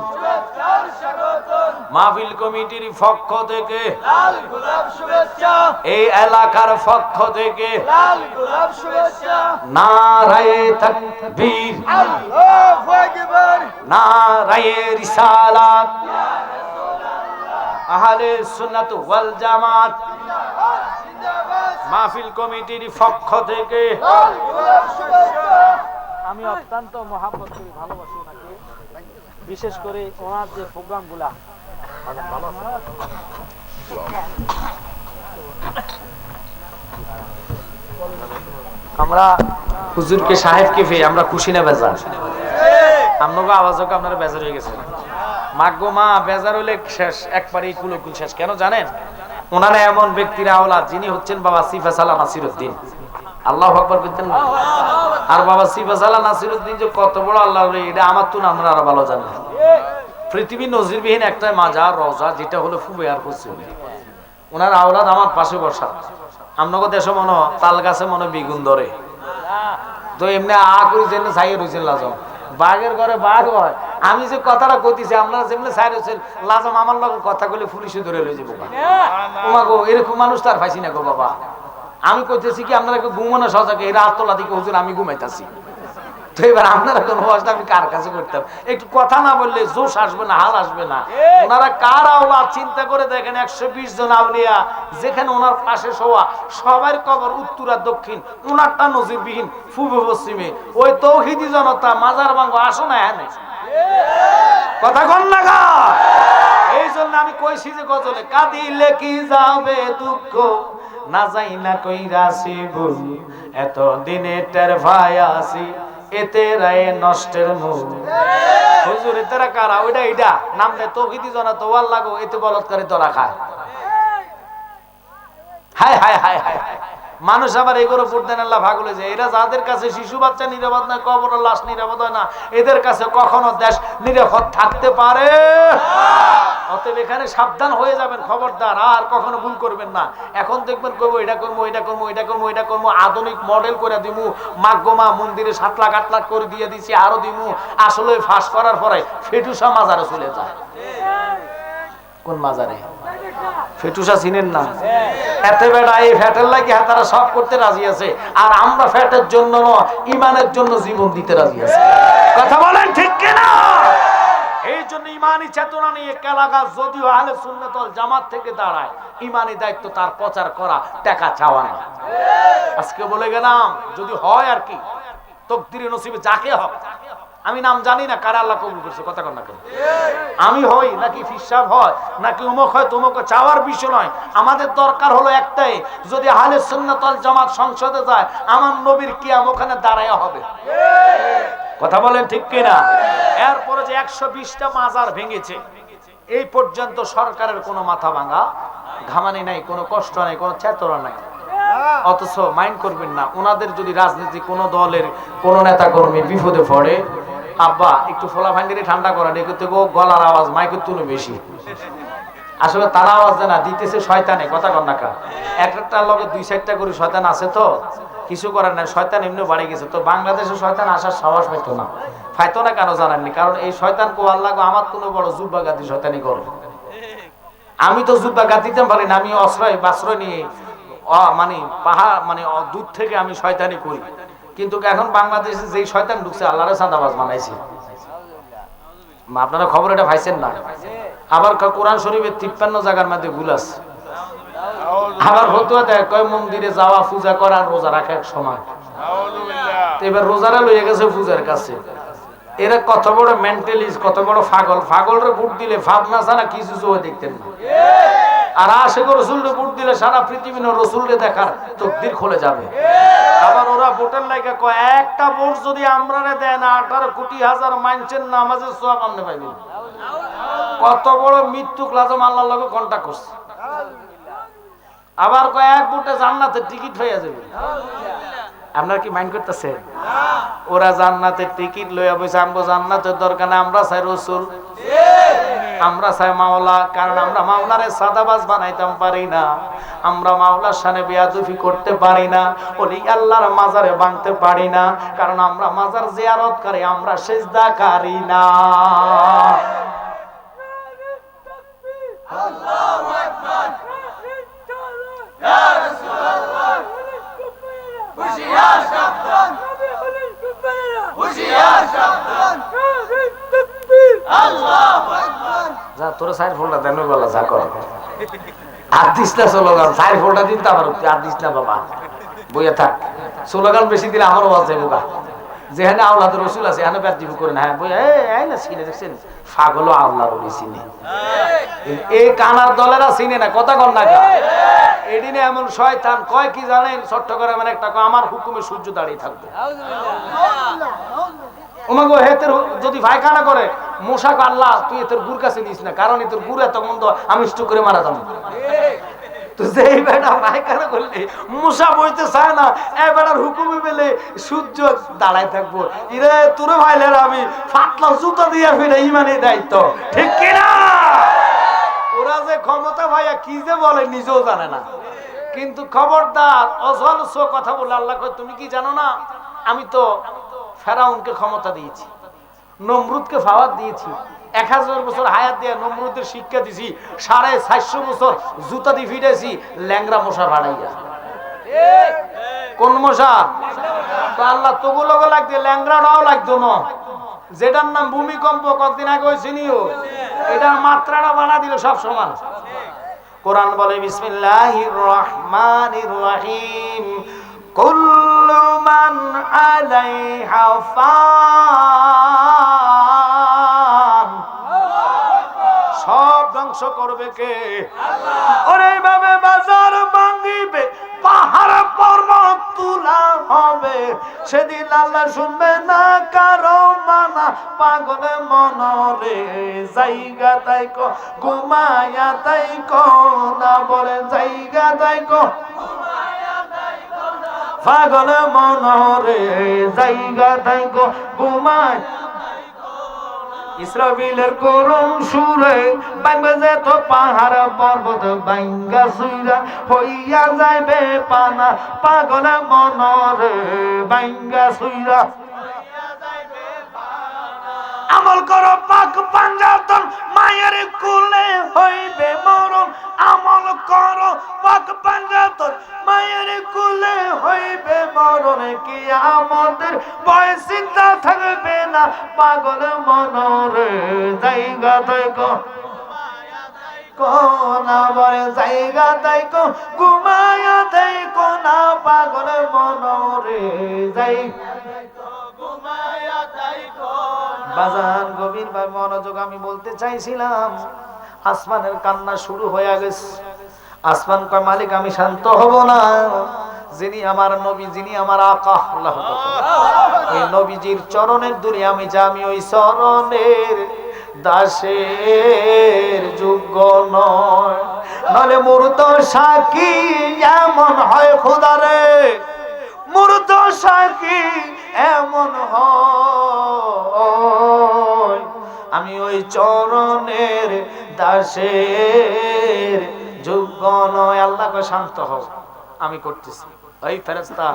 মাহফিল কমিটির পক্ষ থেকে, লাল গোলাপ শুভেচ্ছা, এই এলাকার পক্ষ থেকে লাল গোলাপ শুভেচ্ছা, নারায়ে তাকবীর, আল্লাহু আকবার, নারায়ে রিসালাত, ইয়া রাসূলুল্লাহ, আহলে সুন্নাত ওয়াল জামাত, জিন্দাবাদ, মাহফিল কমিটির পক্ষ থেকে লাল গোলাপ শুভেচ্ছা। আমি অত্যন্ত মহাব্বত করি, ভালোবাসি ওনাকে, বিশেষ করে ওনার যে প্রোগ্রামগুলা কামাল আমরা হুজুরকে সাহেবকে পেয়ে আমরা খুশি না বেজার? আপনাকে আওয়াজও আপনারা বেজার হয়ে গেছে। মাগো মা বেজার হইলে শেষ, একবারই কুলকুল শেষ। কেন জানেন? ওনারা এমন ব্যক্তির আওলাদ যিনি হচ্ছেন বাবা সিফাসালা নাসিরউদ্দিন। আল্লাহু আকবার বলতেন না? আর বাবা সিফাসালা নাসিরউদ্দিন যে কত বড় আল্লাহর ওলি, এটা আমার তো আপনারা ভালো জানেন। পৃথিবীর নজিরবিহীন একটা মাজার রওজা, যেটা হলো ফুবেয়ার হুসেন। ওনার আওলাদ আমার পাশে বসা। আপনাকে দেশে মনে তাল গাছে মনে বেগুন ধরে, তো এমনি করি যেন ছাইয়ে রয়েছেন লাজম। বাঘের ঘরে বাঘ হয়। আমি যে কথাটা কইতেছি আপনারা যেমনি ছাই রয়েছেন লাজম, আমার লগে কথা বলে পুলিশে ধরে লয়ে যাবো। ওমাগো এরকম মানুষ তো আর পাইছি না গো বাবা। আমি কইতেছি কি আপনারা ঘুমানো সজাগে, এরা আত্মলা দিকে হুজুর আমি ঘুমাইতেছি। তো এবার আপনারা কোন ওয়াজটা আমি কার কাছে করতাম? একটু কথা না বললে জোশ আসবে না, হাল আসবে না। ওনারা কার আওলাদ চিন্তা করে দেখেন। 120 জন আউলিয়া, যেখানে ওনার পাশে শোয়া সবার কবর উত্তর আর দক্ষিণ, ওনারটা নজিরবিহীন পূর্ব পশ্চিমে। ওই তৌহিদি জনতা মাজার ভাঙ্গ আসো না হ্যাঁ কথা কন না গা। এই জন্য আমি কইছি যে গজলে কাঁদিলে কি যাবে দুঃখ, না যাই না কইরাছি ভুল, এত দিনে টের ভাই আসি এতে রায়ে নষ্টের মূল। হুজুর এতেরা কারা? ওইটা এইটা নাম দেয় তৌহিদি জনতা, ওয়াল লাগো এতে বলৎকারী ধরা খায়। হায় হায় হায় হায় হায়। মানুষ আবার এগুলো পড়তেন আল্লাহ ভাগলে যে এরা যাদের কাছে শিশু বাচ্চা নিরাপদ নয়, কবরের লাশ নিরাপদ হয় না, এদের কাছে কখনো দেশ নিরাপদ থাকতে পারে। অতএব এখানে সাবধান হয়ে যাবেন, খবরদার আর কখনো ভুল করবেন না। এখন দেখবেন কইবো এটা করবো, এটা করবো, এটা করবো, এটা করবো, আধুনিক মডেল করে দিমু, মাগোমা মন্দিরে 7 লাখ 8 লাখ করে দিয়ে দিছি, আরো দিমু। আসলে ফাঁস করার পরে ফেটুসা মাজারে চলে যায়। কোন মাজারে? ফেটুসা চিনেন না? এতে বেড়া এই ফ্যাটের লাগি তারা সব করতে রাজি আছে, আর আমরা ফ্যাটের জন্য ইমানের জন্য জীবন দিতে রাজি আছে। কথা বলেন ঠিক কিনা? এই জন্য ইমানি চেতনা নিয়ে এলাকা যদিও আহলে সুন্নাত ওয়াল জামাত থেকে দাঁড়ায়, ইমানি দায়িত্ব তার প্রচার করা, টাকা চাওয়া না। আজকে বলে গেলাম যদি হয় আর কি, তকদিরে নসিবে যাকে হয়। আমি নাম জানি না কারা আল্লাহ কবুল করছে, কথা কন না কেন? আমি হই নাকি ফিসাব হয় নাকি উমুক হয় তুমুক, চাওয়ার বিষয় নয়। আমাদের দরকার হলো একটাই, যদি আহলে সুন্নাত ওয়াল জামাত সংসদে যায়, আমার নবীর কিয়াম ওখানে দাঁড়ায়া হবে। কথা বলেন ঠিক কিনা? এরপরে যে 120টা মাজার ভেঙেছে, এই পর্যন্ত সরকারের কোনো মাথা ভাঙা ঘামানি নাই, কোনো কষ্ট নাই, কোনো চেতনা নাই। অথচ মাইন্ড করবেন না, ওনাদের যদি রাজনীতি কোনো দলের কোন নেতা কর্মী বিপদে পড়ে, আব্বা একটু ফোলা ভাঙ্গিরে ঠান্ডা করা, দেখতে গলার আওয়াজ মাইকের তুলে বেশি। আসলে তারা আওয়াজ দেয় না, দিতেছে শয়তানে। কথা কন না কা? একটা লগে 2-4টা করে শয়তান আছে, তো কিছু করার নাই, শয়তান এমনি বাড়ি গেছে। তো বাংলাদেশে শয়তান আসার সাহস পাইতো না। পাইতো না কেন জানেননি? কারণ এই শয়তান কো আল্লাহ আমার কোনো বড় জুব্বা গাতি শয়তানি করে। আমি তো জুব্বা গাতিতে পারি না, আমি বাশ্রয় নিয়ে মানে পাহাড় মানে দূর থেকে আমি শয়তানি করি। কিন্তু এখন বাংলাদেশে যেই শয়তান ঢুকছে, আল্লাহরে চাঁদাবাজ বানাইছে। আপনারা খবর এটা পাইছেন না? আবার কোরআন শরীফের 53 জায়গার মধ্যে ভুল আছে। আবার ফতোয়া দেয় কয় মন্দিরে যাওয়া, পূজা করা, রোজা রাখা এক সমান। এবার রোজারা লইয়া গেছে পূজার কাছে। এরা কত বড় মেন্টালিস্ট, কত বড় পাগল। পাগলরে ভোট দিলে ভাবনা ছাড়া কিছু চোখে দেখতেন না। আর আশেক রসুলরে ভোট দিলে সারা পৃথিবীর রসুলরে দেখার তকদির খুলে যাবে। আবার ওরা ভোটের লাইগা কয় একটা ভোট যদি আমরারে দেয় না, 18 কোটি হাজার মানুষের নামাজের সওয়াব আপনি পাইবেন। কত বড় মৃত্যু লাজম আল্লাহর লগে কন্টাক্ট করছে। আবার কয় এক ভোটে জান্নাতের টিকিট হয়ে যাবে। আপনারা কি মাইন্ড করতেছেন? ওরা জান্নাতের টিকিট লইয়া বসে, আমগো জান্নাতের দরকার না, আমরা চাই রসুল, আমরা চাই মাওলা। কারণ আমরা মাওলারে সাদাবাজ বানাইতাম পারি না, আমরা মাওলার সামনে বেয়াদবি করতে পারি না, ওলি আল্লাহর মাজারে ভাঙতে পারি না। কারণ আমরা মাজার জিয়ারত করি, আমরা সিজদাকারী না। আল্লাহু আকবার। ইয়া রাসূলুল্লাহ, হুশিয়ার সাবধান, হুশিয়ার সাবধান। আল্লাহু আকবার। যা তোরা সাইড ফোল্ডার দেন বলা যা কর। আর দিস না স্লোগান, সাইড ফোল্ডার দিন তো আবার আর দিস না বাবা, বইয়া থাক। স্লোগান বেশি দিলে আমারও আওয়াজ যাবে। যেখানে আওলাদ রসুল আছে এখানে ব্যাট দিব করেন। হ্যাঁ বই এই না চিনে দেখছেন ফাগল আল্লাহ রবি চিনে, এই কানার দলেরা চিনে না, কথা কন না। এদিনে এমন শয়তান কয় কি জানেন, চট্টগ্রামের একটা কয় আমার হুকুমে সূর্য দাঁড়িয়ে থাকবে। ওমাগো হেতের যদি পায়খানা করে মশা আল্লাহ তুই এদের গুড় কাছে নিস না, কারণ এদের গুড় এত মন্দ আমি স্টু করে মারা যাবো। তো যেই বেটা পায়খানা করলে মশা বইতে চায় না, এই বেটার হুকুমে পেলে সূর্য দাঁড়ায় থাকবো। ইরে তোরে ভাইলের আমি ফাটলা জুতা দিয়ে ফিরে ইমানে দায়িত্ব, ঠিক কিনা? ওরা যে ক্ষমতা ভাইয়া কি যে বলে নিজেও জানে না, কিন্তু খবরদার অজলস কথা বলে আল্লাহ কয় তুমি কি জানো না, আমি তো ফেরাউনকে ক্ষমতা দিয়েছি, নমরুদকে ফাওয়াত দিয়েছি, 1000 বছর হায়াত দিয়ে নমরুদের শিক্ষা দিছি, 450 বছর জুতা দিয়ে ফিরেছি ল্যাংরা মশা ভাড়াইয়া। কোন মশা? তো আল্লাহ তোগুলো লাগবে, ল্যাংরাটাও লাগতো না। যেটার নাম ভূমিকম্প কতদিন আগে হয়েছিনিও, এটার মাত্রাটা বাড়া দিল সব সমান। কোরআন বলে বিসমিল্লাহির রহমানির রহিম, কুল্লু মান আলাইহা ফান, সব ধ্বংস করবে কে? ওরে ভাবে বাজার ভাঙিবে, পাহাড় পর্বত তুলা হবে, সেদিন আল্লাহ শুনবে না কারো মানা, পাগলে মনরে জায়গা তাই কো ঘুমায়া তাই কো না, বলে জায়গা তাই কো পাগলে মনরে জায়গা তাই কো ঘুমায়। ইসরাফিলের করুণ সুরে ভাঙবে যে তো পাহাড় পর্বত, ভাঙ্গা সুইরা হইয়া যাইবে পানা, পাগলে মনরে ভাঙ্গা সুইরা। আমল করো পাক পাঞ্জাতন, মায়ের কুলে হইবে মরণ, আমল করো পাক পাঞ্জাতন, মায়ের কুলে হইবে মরণ, কি আমাদের ভয় চিন্তা থাকবে না, পাগল মনরে জায়গা থাকো কোনা, বলে জায়গা থাকো ঘুমায়া থাকো না, পাগল মনরে জায়গা বাজান। গভীর ভাবে মনোযোগ, আমি বলতে চাইছিলাম আসমানের কান্না শুরু হয়ে গেছে। আসমান কয় মালিক আমি শান্ত হব না, যিনি আমার নবী, যিনি আমার আকা আল্লাহ, ওই নবীজির চরণের দূরে আমি যা, আমি ওই চরণের দাসের যোগ্য নয়, নলে মূর্ত সাক্ষী এমন হয় খোদারে, মূর্ত সাক্ষী এমন হয়, আমি ওই চরণের দাসের যোগ্য নয়। আল্লাহকে শান্ত হও, আমি করতেছি। ওই ফেরেশতা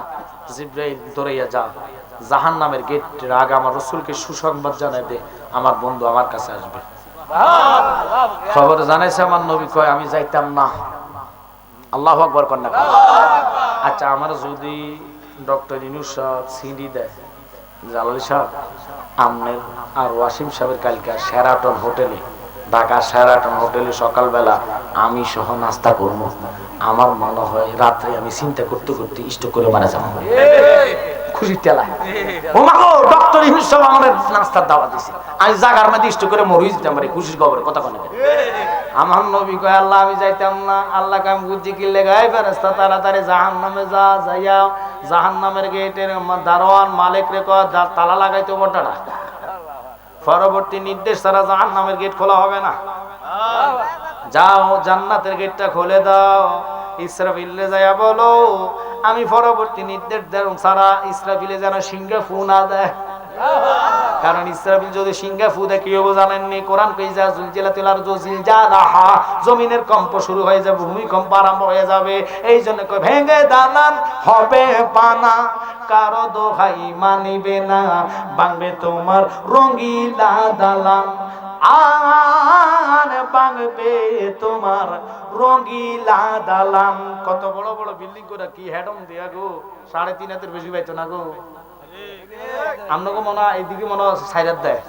জিবরাইল দৌড়াইয়া যা, জাহান্নামের গেটের আগে আমার রাসূলকে সুসংবাদ জানাই দে, আমার বন্ধু আমার কাছে আসবে। খবর জানাইছে আমার নবী, কয় আমি যাইতাম না। আল্লাহু আকবার কন্যা। আচ্ছা আমার যদি ডক্টর ইউনূস সাহেব সিডি দেয়, জালালি সাহেব আমনের আর ওয়াসিম সাহেবের কালকে শেরাটন হোটেলে, ঢাকা শেরাটন হোটেলে সকালবেলা আমি সহ নাস্তা করবো, আমার মনে হয় রাত্রে আমি চিন্তা করতে করতে স্ট্রোক করে মারা যাবো। খুশির তেলায় ও মা গো, ডক্টর ইউনূস সাহেব আমাদের নাস্তার দাওয়াত দিয়েছে, আমি জাগার মধ্যে স্ট্রোক করে মরে যেতাম পারি খুশির খবরে, কথা বলে। আমার নবী কয় আল্লাহ আমি যাইতাম না। আল্লাহ কাম বুঝি কি লেগাই ফেরেশতা তাড়াতাড়ি জাহান্নামে যা, যাইয়া জাহান্নামের গেটের দারোয়ান মালিক রে কয় তালা লাগাইতে বটাটা, পরবর্তী নির্দেশ ছাড়া জাহান্নামের গেট খোলা হবে না, যাও জান্নাতের গেটটা খুলে দাও। ইসরাফিলে যাইয়া বলো আমি পরবর্তী নির্দেশ দেন ছাড়া ইসরাফিলে যেন সিংহে ফু না দেয়, কারণ ইসরাফিল যদি সিংহে ফু দেয় কি হবে জানেননি? কোরআন কইজা জুলজিলাতুল আরজু জিলজালাহা, জমিনের কম্প শুরু হয়ে যাবে, ভূমিকম্প আরম্ভ হয়ে যাবে। এই জন্য কই ভেঙে দালান হবে পানা, কারো দোহাই মানিবে না, ভাঙবে তোমার রঙিলা দালান, আর ভাঙবে তোমার রঙিলা দালান। কত বড় বড় বিল্ডিং করে কি হেডম দিয়া গো, 3.5 হাতের বেশি পাইতো না গো। আপনাকে মনে হয় এইদিকে মনে হয় সাইরাত দেয়,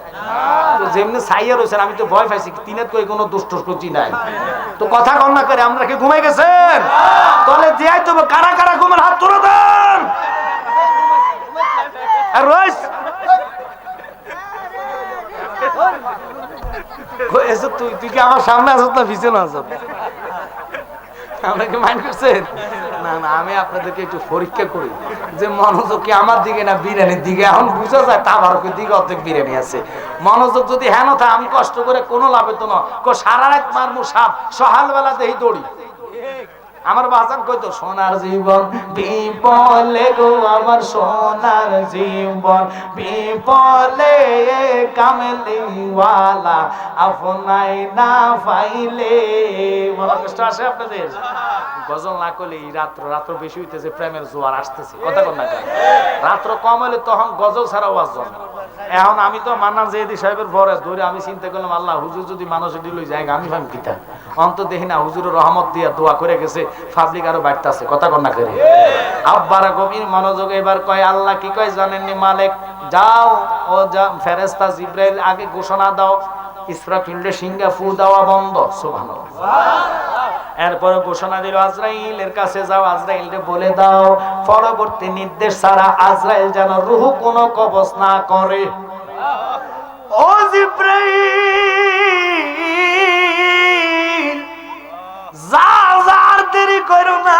তো যেমনি সাইয়া রয়েছেন আমি তো ভয় পাইছি, 3 হাত কই কোনো দুষ্ট করছি নাই, তো কথা কম না করে আমরা কি ঘুমাই গেছেন? তাহলে দেয়াই তো কারা কারা ঘুমের হাত তুলে দেন। আর রইস তুই তুই কি আমার সামনে আসত না পিছনে আসত? আপনাকে মাইন্ড করছেন? না না, আমি আপনাদেরকে একটু পরীক্ষা করি যে মনোযোগ কি আমার দিকে না বিরিয়ানির দিকে। এখন বুঝা যায় তাবারকের দিকে অর্ধেক বিরিয়ানি আছে। মনোযোগ যদি হেন থাকে আমি কষ্ট করে কোনো লাভ হতো না। সারা রাত মারমু সাপ, সকালবেলা দেখি দৌড়ি। আমার বাজান কইতো সোনার জীবন বিপলে গো, আমার সোনার জীবন বিপলে, কামলিওয়ালা আপনাই না পাইলে। মনে কষ্ট আসে আপনাদের? গজল না করলে রাত্র রাত্র বেশি হইতেছে, প্রেমের জোয়ার আসতেছে। কথা কন না কেন? রাত্র কম হলে তখন গজল ছাড়া ওয়াজ জমে। এখন আমি তো মান্নান জেদি সাহেবের পরে ধরে আমি চিন্তা করলাম, আল্লাহ হুজুর যদি মানুষের দিল জায়গা আমি ভাবি কিতা অন্ত দেখি না, হুজুরের রহমত দিয়া দোয়া করে গেছে, পাবলিক আরো বাড়তেছে। কথা কন্যা করে আব্বারা গভীর মনোযোগ। এবার কয় আল্লাহ কি কয় জানেননি? মালিক যাও ও যা ফেরেশতা জিব্রাইল আগে ঘোষণা দাও, ইসরাফিলের সিংহা ফু দেওয়া বন্ধ। সুবহানাল্লাহ। এরপরে ঘোষণা দিল আজরাইলের কাছে যাও, আজরাইলকে বলে দাও পরবর্তী নির্দেশ ছাড়া আজরাইল যেন রূহ কোনো কবজ না করে। ও জিব্রাইল যা যার দেরি করো না,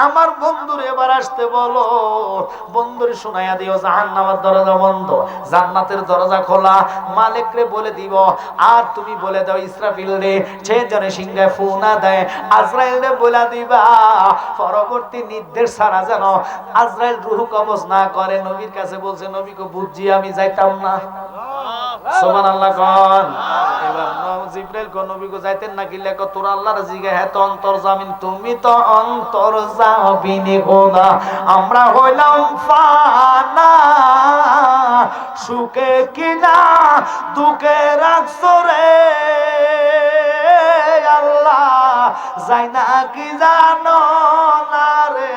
আমার বন্ধুর এবার আসতে বলো। বন্ধুর শোনাইয়া দিও জাহান্নামের দরজা বন্ধ, জান্নাতের দরজা খোলা। মালিকরে বলে দিব, আর তুমি বলে দাও ইসরাফিল রে সে যেন সিংহে ফু না দেয়। আজরাইল রে বলে দিবা পরবর্তী নির্দেশ ছাড়া যেন আজরাইল রূহ কবজ না করে। নবীর কাছে বলছে, নবীকে বুঝছি আমি যাইতাম না। সুবহানাল্লাহ কোন। এবার জিব্রাইল কোন নবী কো যাইতেন না কি লেখো তোর আল্লাহর জিগে হে তো অন্তর্জামিন, তুমি তো অন্তর্জামিনী খোদা, আমরা হইলাম ফানা সুখে কিনা দুঃখে রাখছো রে আল্লাহ, যাই না কি জানো না রে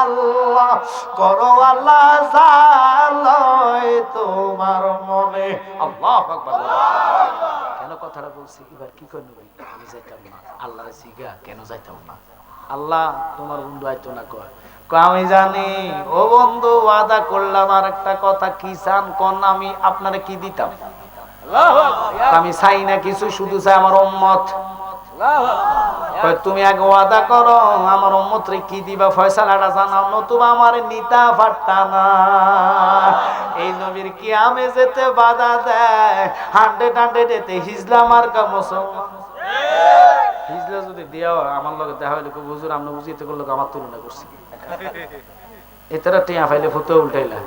আল্লাহ, করো আল্লাহ জালয় তোমার মনে। আল্লাহু আকবার। কেন কথাটা বলছি? এবার কি করব? আমি যাইতাম না। আল্লাহর জিগা কেন যাইতাম না? আল্লাহ তোমার বন্ধু আইতো না কয়? আমি জানি ও বন্ধু, ওয়াদা করলাম আর একটা কথা, কি চান কোন, আমি আপনারে কি দিতাম? আমি চাই না কিছু, শুধু চাই আমার উম্মত। তুমি আগে ওয়াদা করো আমার উম্মত রে কি দিবা, ফয়সালাটা জানাও, নতুবা আমার নিতা পারতা না। এই নবীর কি আমি যেতে বাধা দেয় 100 এতে হিজলা মার্কা মুসলমান। হিজলা যদি দিয়া আমার লগে দেখা হইলে হুজুর আমরা বুঝিতে করলো আমার তুলনা করছি, এটারা টিয়া ফাইলে ফটো উল্টাইলা।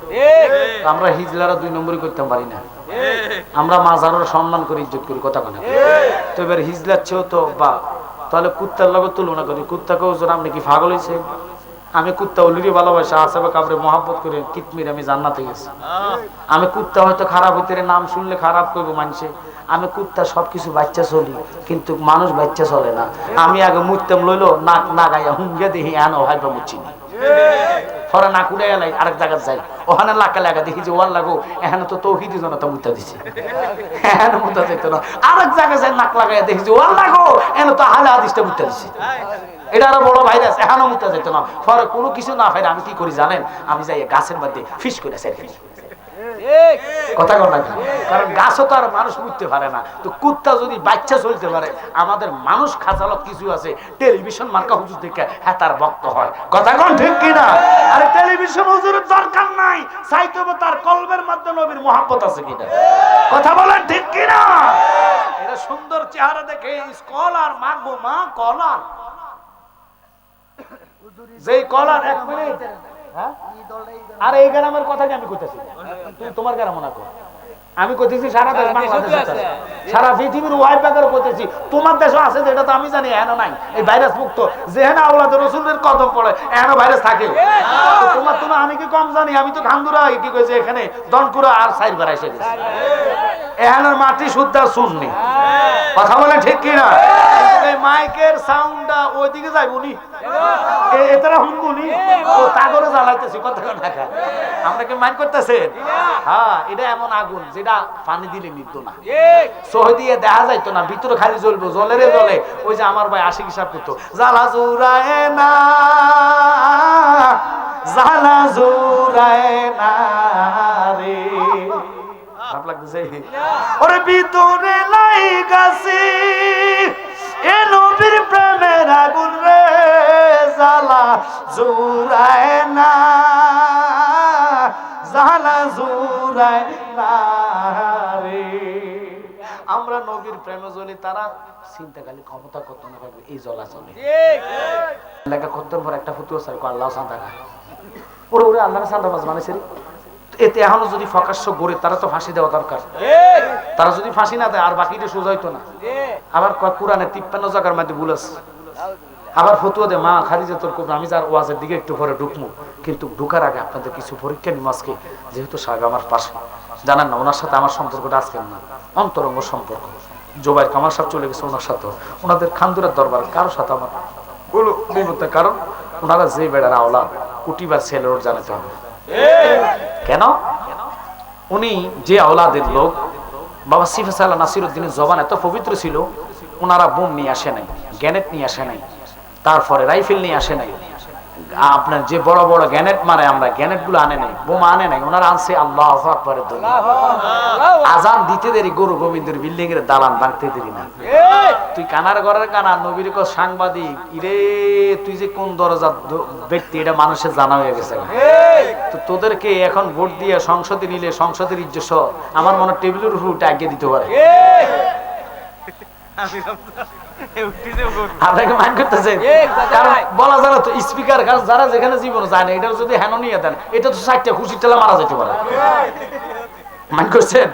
আমরা হিজলারা 2 নম্বরই করতে পারি না, আমরা মাজারের সম্মান করি, ইজ্জত করি। কথা বলে তো এবার হিজলার চেয়েও তো বা তাহলে কুত্তার লগে তুলনা করি। কুত্তাকে হুজুর আপনি কি পাগল হইছে? আমি কুত্তা ওলিরে ভালোবাসা আসাবে কাবরে মহব্বত করে কিতমির আমি জান্নাতে গেছি। আমি কুত্তা হয়তো খারাপ হইতে নাম শুনলে খারাপ করবো মানুষে, আমি কুত্তা সবকিছু বাচ্চা চলি, কিন্তু মানুষ বাচ্চা চলে না। আমি আগে মুততাম লইলো নাক না গাইয়া হুঙ্গে দেখি এনো হাইবা মুচ্ছি না, ফরা নাক উড়ে এলাই আরেক জায়গায় যাই, ওখানে লাকা লাগা দেখি যে ওয়াল লাগো এখানে তো তৌহিদি জনতা মুতা দিছে, এখানে মুতা যেত না। আরেক জায়গায় যাই নাক লাগাই দেখি যে ওয়াল লাগো এখানে তো হালে হাদিসটা মুতা দিছে। এটা আরো বড় ভাইরাস, এখানেও মুতা যেত না। ফরে কোনো কিছু না ফাইলে আমি কি করি জানেন? আমি যাই গাছের মধ্যে ফিস করে সেরে ফেলি। কথা কর না, কারণ গাছও তো আর মানুষ মুততে পারে না। তো কুত্তা যদি বাচ্চা চলতে পারে, আমাদের মানুষ খাঁচালত কিছু আছে টেলিভিশন মার্কা হুজুর দেখে হ্যাঁ তার ভক্ত হয়। কথা কন ঠিক কিনা? আরে টেলিভিশন হুজুরের দরকার নাই, চাইতে হবে তার কলবের মধ্যে নবীর মহব্বত আছে কিনা। কথা বলেন ঠিক কিনা? এটা সুন্দর চেহারা দেখে স্কলার মাগবো মা কলার, যেই কলার 1 মিনিট। হ্যাঁ আরে এই গ্রামের কথা আমি কইতেছি, তুই তোমার গ্রাম না কর, আমি কইতেছি সারা দেশ বাংলাদেশ সারা পৃথিবীর ওয়াইড ব্যাগের কইতেছি। তোমার দেশও আছে যেটা তো আমি জানি এনো নাই, এই ভাইরাস মুক্ত যেখানে আওলাদ রাসূলের কদম পড়ে এনো ভাইরাস থাকে। তোমার তোমার আমি কি কম জানি? আমি তো খান্দুরা কি কইছে এখানে দনকুরা আর সাইরবার এসে গেছে, এখানের মাটি শুদ্ধ শুননি। কথা বলেন ঠিক কিনা? এই মাইকের সাউন্ডটা ওইদিকে যাইবনি, এটারা হুনবনি, ও তাগরে জ্বালাইতেছি। কথা কথা আমরা কি মাইন্ড করতেছেন? হ্যাঁ, এটা এমন আগুন যেটা পানি দিলে নিত না, সহ দিয়ে দেখা যাইতো না, ভিতরে খালি জ্বলবো, জ্বলে জ্বলে। ওই যে আমার ভাই আশিক হিসাব করতো, জ্বালা জুড়ায় না জ্বালা জুড়ায় না রে। লাগতেছে ওরে ভিতরে লাইগাছে এ নবীর প্রেমের আগুন রে জ্বালা জুড়ায় না জ্বালা জুড়ায় না রে। আমরা নবীর প্রেমে জ্বলি, তারা চিন্তাকালী ক্ষমতা কত না পারবে এই জ্বলা চলে লেখা করতেন পর একটা ফতুয়া স্যার আল্লাহ চান্দা খায় ওরে ওরে আল্লাহ চান্দা মাছ মানে সেরি এতে এখনো যদি প্রকাশ্য গড়ে তারা তো ফাঁসি দেওয়া দরকার, তারা যদি ফাঁসি না দেয় আর বাকিটা সোজা হইতো না। আবার কোরআনে 53 জায়গার মধ্যে ভুল আছে, আবার ফতুয়া দে মা খাদিজাতুল কুবরা। আমি যার ওয়াজের দিকে একটু পরে ঢুকবো, কিন্তু ঢুকার আগে আপনাদের কিছু পরীক্ষা নিব আজকে, যেহেতু সাহেব আমার পাশে, জানেন না ওনার সাথে আমার সম্পর্কটা আজকের না, অন্তরঙ্গ সম্পর্ক। জোবাইর কামাল সাহেব চলে গেছে ওনার সাথে, ওনাদের খান্দুরের দরবার কারোর সাথে আমার বলো বিপত্তের কারণ ওনারা যে বেড়ার আওলা কুটিবার ছেলের ওর জানাতে হবে। কেন? উনি যে আওলাদের লোক, বাবা সিফাস আল্লাহ নাসিরউদ্দিনের জবান এত পবিত্র ছিল, ওনারা বোম নিয়ে আসে নাই, গ্যানেট নিয়ে আসে নাই, তারপরে রাইফেল নিয়ে আসে নাই, আপনার যে বড় বড় গ্যানেট মারে আমরা গ্যানেট গুলো আনে নাই, বোমা আনে নাই, ওনারা আনছে আল্লাহু আকবারের ধ্বনি। আজান দিতে দেরি গরু গোবিন্দের বিল্ডিং এর দালান ভাঙতে দেরি না। তুই কানার ঘরের কানা নবীর কো সাংবাদিক ইরে তুই যে কোন দরজার ব্যক্তি এটা মানুষের জানা হয়ে গেছে। তো তোদেরকে এখন ভোট দিয়ে সংসদে নিলে সংসদের ইজ্জত আমার মনে টেবিলের উপর উঠে আগে দিতে পারে। আপনাকে মান করতেছে কারণ বলা যায় তো স্পিকার যারা যেখানে জীবনে যায় না, এটা যদি হেন নিয়ে দেন এটা তো 60টা খুশির ঠেলা মারা যেতে পারে। মান করছেন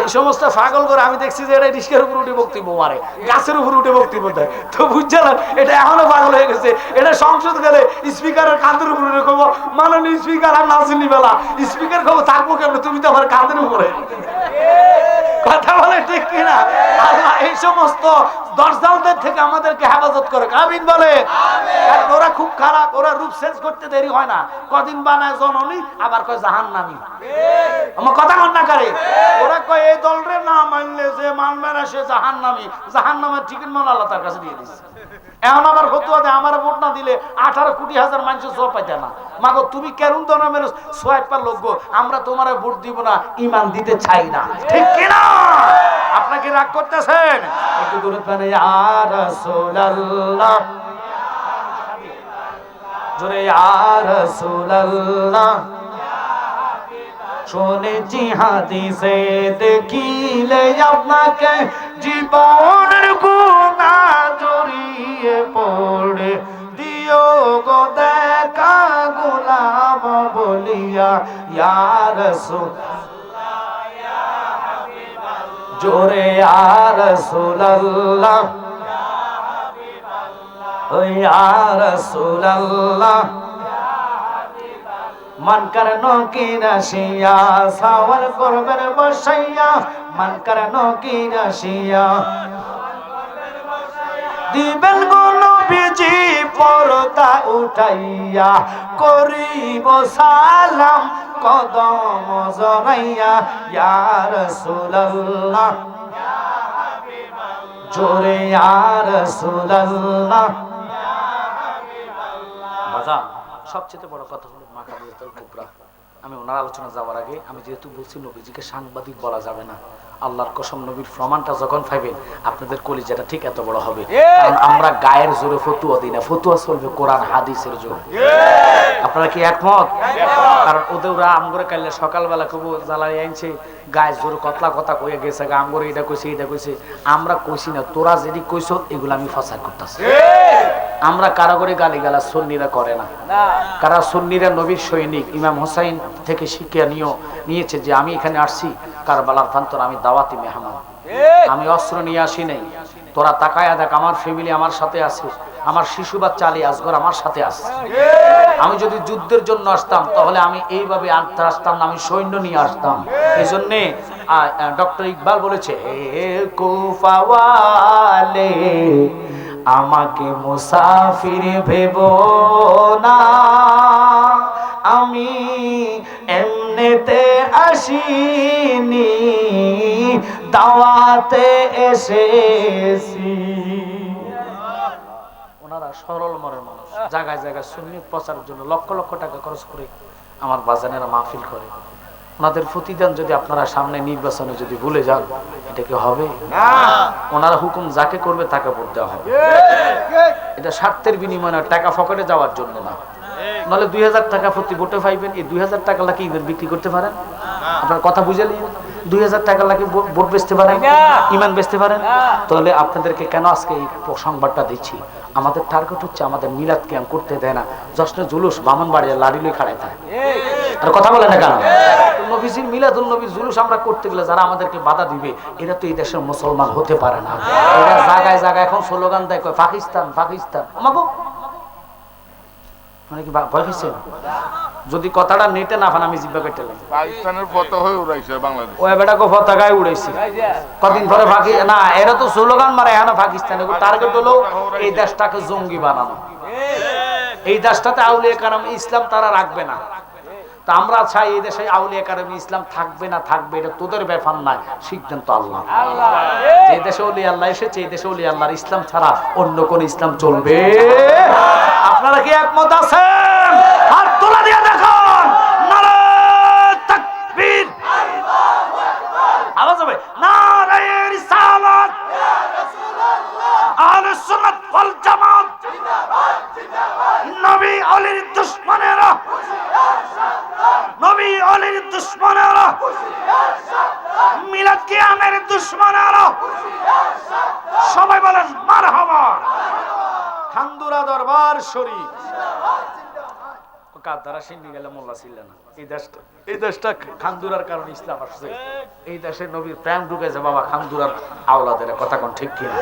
এই সমস্ত পাগল করে আমি দেখছি যে এটা রিস্কের উপর উঠে বক্তব্য মারে, গাছের উপর উঠে বক্তব্য দেয়। তো বুঝছিলাম এটা এখনো পাগল হয়ে গেছে। এটা সংসদ গেলে স্পিকারের কাঁধের উপরে রেখব, মাননীয় স্পিকার আর নাজিনি বেলা স্পিকার খবর থাকবো কেমন, তুমি তো আমার কাঁধের উপরে। কথা বলে ঠিক কিনা? আল্লাহ এই সমস্ত দর্শকদের থেকে আমাদেরকে হেফাজত করে। আমিন বলে। কারণ ওরা খুব খারাপ, ওরা রূপ চেঞ্জ করতে দেরি হয় না, কদিন বানায় জননী আবার কয় জাহান্নামী। আমার কথা কন না করে ওরা কয় এই দলরে না মানলে যে মানবে না সে জাহান্নামী, জাহান্নামের টিকিট মান আল্লাহ তার কাছে দিয়ে দিচ্ছে। এখন আবার ফতুয়া দেয় আমার ভোট না দিলে 18 কোটি হাজার মানুষ সব পাইতে না। মাগো তুমি কেরুন ধর্মের সোয়াইপার লোক গো, আমরা তোমার ভোট দিব না, ইমান দিতে চাই না, ঠিক কিনা? আপনাকে রাগ করতেছেন? একটু দূরে পানে ইয়া রাসূলুল্লাহ জোরে ইয়া রাসূলুল্লাহ শুনেছি হাদিসে দেখিলে আপনাকে জীবনের গুনাহ জড়িয়ে পড়ে দিও গো দেখা গোলাম বলিয়া ইয়া রাসূলুল্লাহ ইয়া হাবিবাল্লাহ জোরে ইয়া রাসূলুল্লাহ ইয়া হাবিবাল্লাহ ও ইয়া রাসূলুল্লাহ মান করনো কি রাশিয়া সাওয়াল করবেন বসাইয়া, মান করনো কি রাশিয়া দিবেন গো নবীজি পর্দা উঠাইয়া, করিব সালাম কদম জড়াইয়া ইয়া রাসূলুল্লাহ ইয়া হাবিবাল্লাহ জোরে ইয়া রাসূলুল্লাহ ইয়া হাবিবাল্লাহ। বাজান সবচেয়ে বড় কথা হলো মা খাদিজাতুল কুবরা। আমি ওনার আলোচনা যাওয়ার আগে আমি যেহেতু বলছি নবীজিকে সাংবাদিক বলা যাবে না, আল্লাহর কসম নবীর প্রমাণটা যখন পাইবেন আপনাদের কলিজাটা ঠিক এত বড় হবে। কারণ আমরা গায়ের জোরে ফতুয়া দিই না, ফতুয়া চলবে কোরআন হাদিসের জোরে। আপনারা কি একমত? কারণ ওদের ওরা আমগরে কাইলে সকালবেলা কব জ্বালাই আনছে গায়ের জোরে কতলা কথা কয়ে গেছে, আমগরে এটা কইছে এটা কইছে। আমরা কইছি না, তোরা যেদি কইছ এগুলো আমি ফসার করতেছি। আমরা কারাগরে গালি গালা সুন্নিরা করে না, কারা সুন্নিরা নবীর সৈনিক ইমাম হোসাইন থেকে শিক্ষা নিয়েছে যে আমি এখানে আসছি কারবালার প্রান্তর, আমি দাওয়াতি মেহমান, আমি অস্ত্র নিয়ে আসি নাই। তোরা তাকায়া দেখ আমার ফ্যামিলি আমার সাথে আছে, আমার শিশু বাচ্চা আলী আসগর আমার সাথে আছে। আমি যদি যুদ্ধের জন্য আসতাম তাহলে আমি এইভাবে আনতে আসতাম না, আমি সৈন্য নিয়ে আসতাম। এই জন্যে ডক্টর ইকবাল বলেছে হে কুফাওয়ালে আমাকে মুসাফির ভেবো না, আমি এমনিতে আসিনি দাওয়াতে এসেছি। ওনারা সরল মনের মানুষ, জায়গায় জায়গায় সুন্নিয়ত প্রচারের জন্য লক্ষ লক্ষ টাকা খরচ করে আমার বাজানেরা মাহফিল করে। ওনাদের প্রতিদান যদি আপনারা সামনে নির্বাচনে যদি ভুলে যান, এটা কি হবে? ওনারা হুকুম যাকে করবে তাকে ভোট দেওয়া হবে। এটা স্বার্থের বিনিময়ে না, টাকা পকেটে যাওয়ার জন্য না। নাহলে 2000 টাকা প্রতি ভোটে পাইবেন, এই 2000 টাকা লাগে ইমান বিক্রি করতে পারেন? আপনার কথা বুঝে নিন, 2000 টাকা লাগে ভোট বেচতে পারেন, ইমান বেচতে পারেন? তাহলে আপনাদেরকে কেন আজকে এই সংবাদটা দিচ্ছি? আমাদের টার্গেট হচ্ছে আমাদের মিলাদ কিয়াম করতে দেয় না, জশ্নে জুলুস ব্রাহ্মণবাড়িয়া লাড়ি লই খাড়ায় থাকে। আর কথা বলে না কেন? নবীজির মিলাদুল নবীর জুলুস আমরা করতে গেলে যারা আমাদেরকে বাধা দিবে, এরা তো এই দেশের মুসলমান হতে পারে না। এরা জায়গায় জায়গায় এখন স্লোগান দেয়, কয় পাকিস্তান পাকিস্তান। আমাকে মানে কি ভয় পেয়েছেন? যদি কথাটা নেটে না পান আমি জিব্বা কেটে লাগি। পাকিস্তানের পতাকা উড়াইছে বাংলাদেশ, ওই বেটাকে পতাকায় উড়াইছে কদিন পরে না, এরা তো স্লোগান মারে এখন পাকিস্তানে। টার্গেট হলো এই দেশটাকে জঙ্গি বানানো, এই দেশটাতে আউলিয়া কারাম ইসলাম তারা রাখবে না। তা আমরা চাই এই দেশে আউলিয়া কারাম ইসলাম থাকবে না থাকবে, এটা তোদের ব্যাপার নয়, সিদ্ধান্ত আল্লাহ। যে দেশে ওলি আল্লাহ এসেছে, এই দেশে ওলি আল্লাহর ইসলাম ছাড়া অন্য কোন ইসলাম চলবে? আপনারা কি একমত আছেন? হাত তোলা দিয়ে দেখুন, নারে তাকবীর, আওয়াজ হবে নারে রিসালাত, আহলে সুন্নাত ওয়াল জামাত, নবী আলীর দুশমনেরা, নবী আলীর দুশমনেরা, মিলাদ কিয়ামের দুশমনেরা, সবাই বলেন মারহাবা। খান্দুরা দরবার শরীফ কাদারা সিন্দি গেলে মোল্লা ছিল না। এই দেশটা খান্দুরার কারণে ইসলাম আসছে। এই দেশে নবীর প্রেম ঢুকেছে বাবা খান্দুরার আওলাদের, কথা কোন ঠিক কিনা?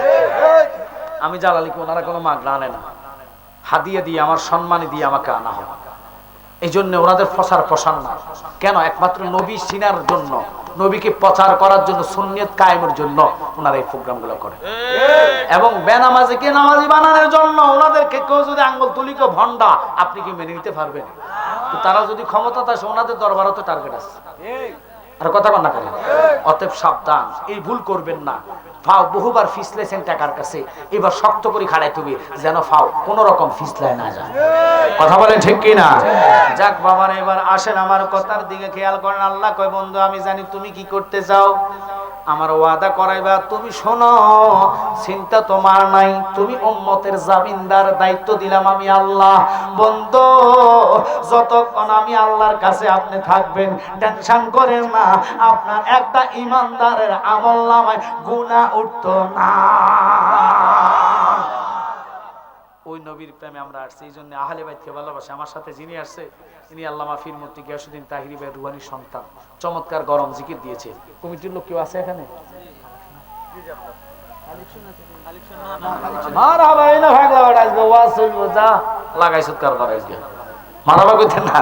আমি জালালিকে ওনারা কোনো মাগনা আনে না, হাদিয়া দিয়ে আমার সম্মানী দিয়ে আমাকে আনা হয়। এই জন্য ওনাদের প্রচার না কেন? একমাত্র নবী চিনার জন্য, নবীকে প্রচার করার জন্য, সুন্নিয়ত কায়েমের জন্য ওনারা এই প্রোগ্রামগুলো করে। এবং বেনামাজিকে নামাজি বানানোর জন্য ওনাদেরকে কেউ যদি আঙ্গুল তুলি কেউ ভন্ডা, আপনি কি মেনে নিতে পারবেন? তো তারা যদি ক্ষমতা থাকে, ওনাদের দরবারও তো টার্গেট আছে। আর কথা কন না কেন? অতএব সাবধান, এই ভুল করবেন না। ফাও বহুবার ফিসলেছেন টাকার কাছে, এবার শক্ত করে খাড়াই তুমি যেন ফাও কোন রকম ফিসলায় না যায়। কথা বলেন ঠিক কি না? যাক বাবার, এবার আসেন আমার কথার দিকে খেয়াল করেন। আল্লাহ কয়, বন্ধু আমি জানি তুমি কি করতে চাও, আমার ওয়াদা করাইবা। তুমি শোনো, চিন্তা তোমার নাই, তুমি উম্মতের জামিনদার, দায়িত্ব দিলাম আমি আল্লাহ। বন্ধু যতক্ষণ আমি আল্লাহর কাছে আপনি থাকবেন, টেনশন করেন না, আপনার একটা ইমানদারের আমলনামায় গুনাহ উঠতো না। ওই নবীর প্রেমে আমরা আসছি, এই জন্য আহলে বাইতকে ভালোবাসে। আমার সাথে যিনি আসছে, ইনি আল্লামা পীর মুফতি গিয়াসউদ্দিন তাহিরি ভাই রুহানির সন্তান। চমৎকার গরম জিকির দিয়েছে। কমিটির লোক কেউ আছে এখানে? মারহাবা, এই না ভাগলা ওটা আসবে, ওয়াজ চলবে, যা লাগাইছ কারবার আজকে মারাবা কইতেন না,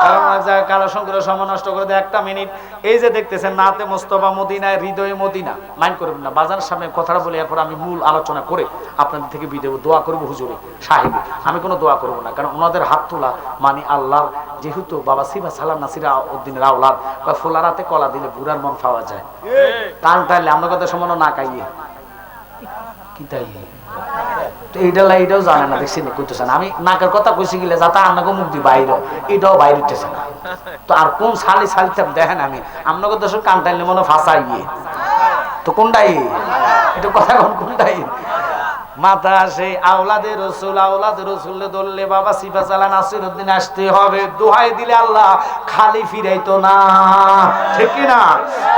কারণ কালো শঙ্করের সময় নষ্ট করে দেয় একটা মিনিট। এই যে দেখতেছেন নাতে মোস্তফা মদিনায়, হৃদয়ে মদিনা, মাইন্ড করবেন না। বাজার সামনে কথাটা বলে এরপর আমি মূল আলোচনা করে আপনাদের থেকে বিদেব দোয়া করবো হুজুরে সাহেবে। আমি কোনো দোয়া করবো না, কারণ ওনাদের হাত তোলা মানে আল্লাহ, যেহেতু বাবা সিবা সালাম নাসিরা উদ্দিনের আওলাদ, বা ফোলারাতে কলা দিলে বুড়ার মন পাওয়া যায়। কান টাইলে আমরা কথা সমানো না কাইয়ে কি তাই এইটাও জানে না, দেখছি না কইতেছে না। আমি নাকের কথা কইছি গেলে যাতে আপনাকে মুখ দি বাইরে, এটাও বাইরে উঠতেছে না। তো আর কোন সালি দেখেন, আমি আপনাকে দেশের কান টাইলে মনে ফাঁসাই তো কোনটাই এটা কথা কোনটাই মাথা আসে। আওলাদে রসুল ধরলে বাবা সিফা সালা নাসিরউদ্দিন আসতে হবে। দোহাই দিলে আল্লাহ খালি ফিরাইতো না, ঠিক না?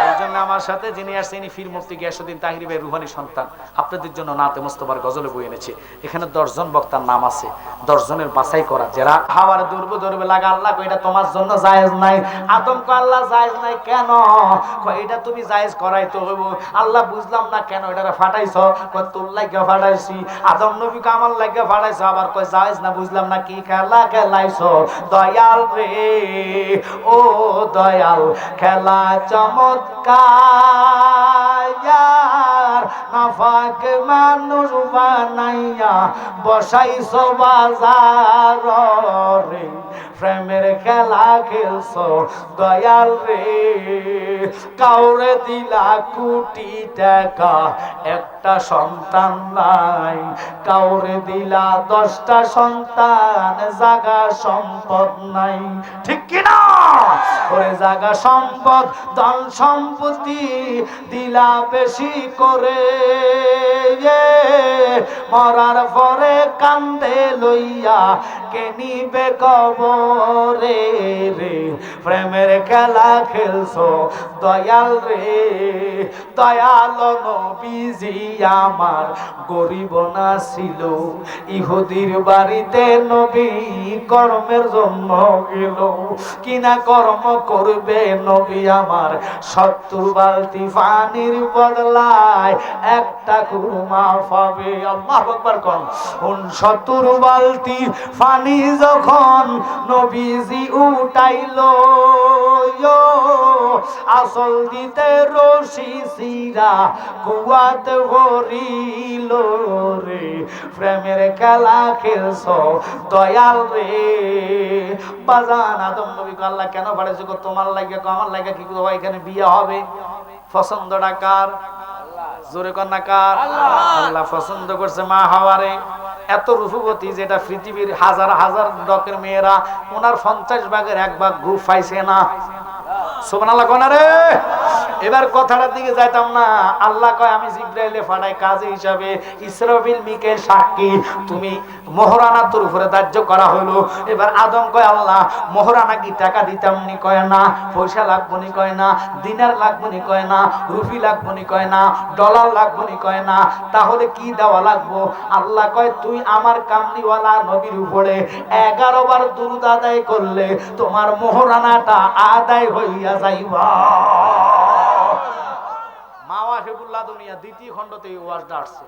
এই জন্য আমার সাথে যিনি আসছে, ইনি পীর মুফতি গিয়াসউদ্দিন তাহিরি ভাই রুহানি সন্তান। আপনাদের জন্য নাতে মুস্তফার গজলে বই এনেছে। এখানে 10 জন বক্তার নাম আছে, 10 জনের বাছাই করা, যারা হাওয়ার ধরবে লাগা। আল্লাহ কই এটা তোমার জন্য জায়েজ নাই। আদম কো আল্লাহ জায়েজ নাই কেন? কই এটা তুমি জায়েজ করাইতে হইব। আল্লাহ বুঝলাম না কেন এটারে ফাটাইছো? কই তোর লাগা ফাটাইছি। আদম নবী কামাল লাগে ফাড়াইছো, আবার কই জায়েজ না, বুঝলাম না কি খেলা খেলাইছো। দয়াল রে ও দয়াল, খেলা চমৎকার, নাফাক মানুষ বানাইয়া বসাইছো বাজার রে। প্রেমের খেলা খেলছো দয়াল রে। কাউরে দিলা কোটি টাকা একটা সন্তান নাই, কাউরে দিলা 10টা সন্তান জাগা সম্পদ নাই। ঠিক কিনা? ওরে জাগা সম্পদ ধন সম্পত্তি দিলা বেশি করে, মরার পরে কান্দে লইয়া কে নিবে কবরে রে। প্রেমের খেলা খেলছো দয়াল রে। দয়াল নবীজি আমার গরিব না ছিল, ইহুদির বাড়িতে নবী কর্মের জন্য গেল। কিনা কর্ম করবে নবী আমার 70 বালতি পানির বদলায় একটা কুরমা পাবে। আল্লাহু আকবার কোন 70 বালতি পানি যখন নবীজি উঠাইলো, আসল দিতে রশি সিরা কুয়াতে ভরিল রে। প্রেমের খেলা খেলছো দয়াল রে। বাজান আদম নবী কে আল্লাহ কেন পাঠাইছে? তোমার লাগে আমার লাগে কি এখানে বিয়ে হবে? পছন্দটা কার? জোরে কন্যা কার? আল্লাহ পছন্দ করছে মা হাওয়ারে। এত রূপবতী যেটা পৃথিবীর হাজার হাজার ডকের মেয়েরা ওনার 50 ভাগের 1 ভাগ গ্রুপ পাইছে না। সুবহানাল্লাহ কোন রে। এবার কথাটার দিকে যাইতাম না। আল্লাহ কয় আমি জিবরাইলে পাঠাই কাজী হিসাবে, ইসরাফিল মিকাইল সাক্ষী, তুমি মোহরানা তোর উপরে ধার্য করা হলো। এবার আদম কয় আল্লাহ মোহরানা কি টাকা দিতাম নি? কয় না। পয়সা লাগবো নি? কয় না। দিনার লাগবো নি? কয় না। রুপি লাগবো নি? কয় না। ডলার লাগবো নি? কয় না। তাহলে কি দেওয়া লাগবো? আল্লাহ কয় তুই আমার কামলিওয়ালা নবীর উপরে 11 বার দুরূদ আদায় করলে তোমার মোহরানাটা আদায় হইয়া যাইবা। মাওয়া হেবুল্লাহ দুনিয়া 2য় খণ্ডতে এই ওয়াজটা আসছে।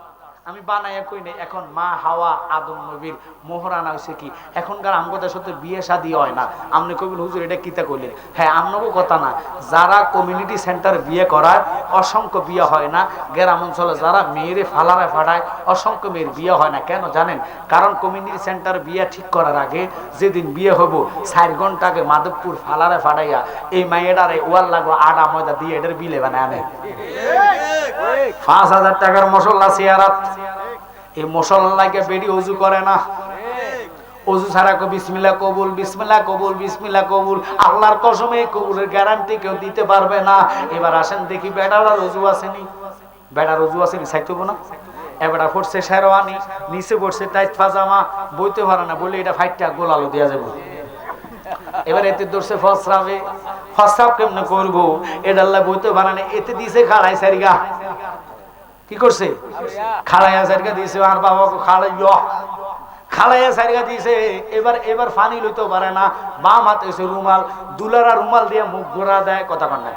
আমি বানাইয়া কই নাই। এখন মা হাওয়া আদম নবীর মোহরানা হইছে কি? এখনকার আমগো সাথে বিয়ে শাদী হয় না। আপনি কইবেন হুজুর এটা কিতা কইলেন? হ্যাঁ, আমনগো কথা না। যারা কমিউনিটি সেন্টার বিয়ে করায় অসংখ্য বিয়ে হয় না। গ্রাম অঞ্চলে যারা মেয়েরে ফালারে ফাটায় অসংখ্য মেয়ের বিয়ে হয় না। কেন জানেন? কারণ কমিউনিটি সেন্টার বিয়ে ঠিক করার আগে যেদিন বিয়ে হবো 4 ঘন্টা আগে মাধবপুর ফালারে ফাটাইয়া এই মাইয়েটারে ওয়াল লাগো আটা ময়দা দিয়ে এটার বিলে বানায় আনে। 5000 টাকার মশলা সিয়ারাত। এই মশলা লাগে বেডি ওযু করে না। ওযু ছাড়া কো বিসমিল্লাহ কবুল, বিসমিল্লাহ কবুল, বিসমিল্লাহ কবুল। আল্লাহর কসমে কবুলের গ্যারান্টি কেউ দিতে পারবে না। এবার আসেন দেখি বেটার ওযু আসেনি? বেটার ওযু আসেনি চাইতেব না। এবারে পড়ছে শেরওয়ানি, নিচে পড়ছে টাইট পাজামা, বইতে পারে না বলে এটা ফাইটটা গোলালো দিয়া যাবে। এবার এতে দর্শে ফসরাবে। ফসরাব কেমনে করবো? এটা আল্লাহ বইতে পারে না। এতে দিছে খাড়াই সারিগা। কি করছে? খাড়াইয়া সারিগা দিছে। আর বাবাকে খাড়াইয়া সারিগা দিছে। এবার পানি লইতে পারে না। বাম হাতে হইছে রুমাল, দুলারা রুমাল দিয়ে মুখ ঘোরা দেয়। কথা কন না।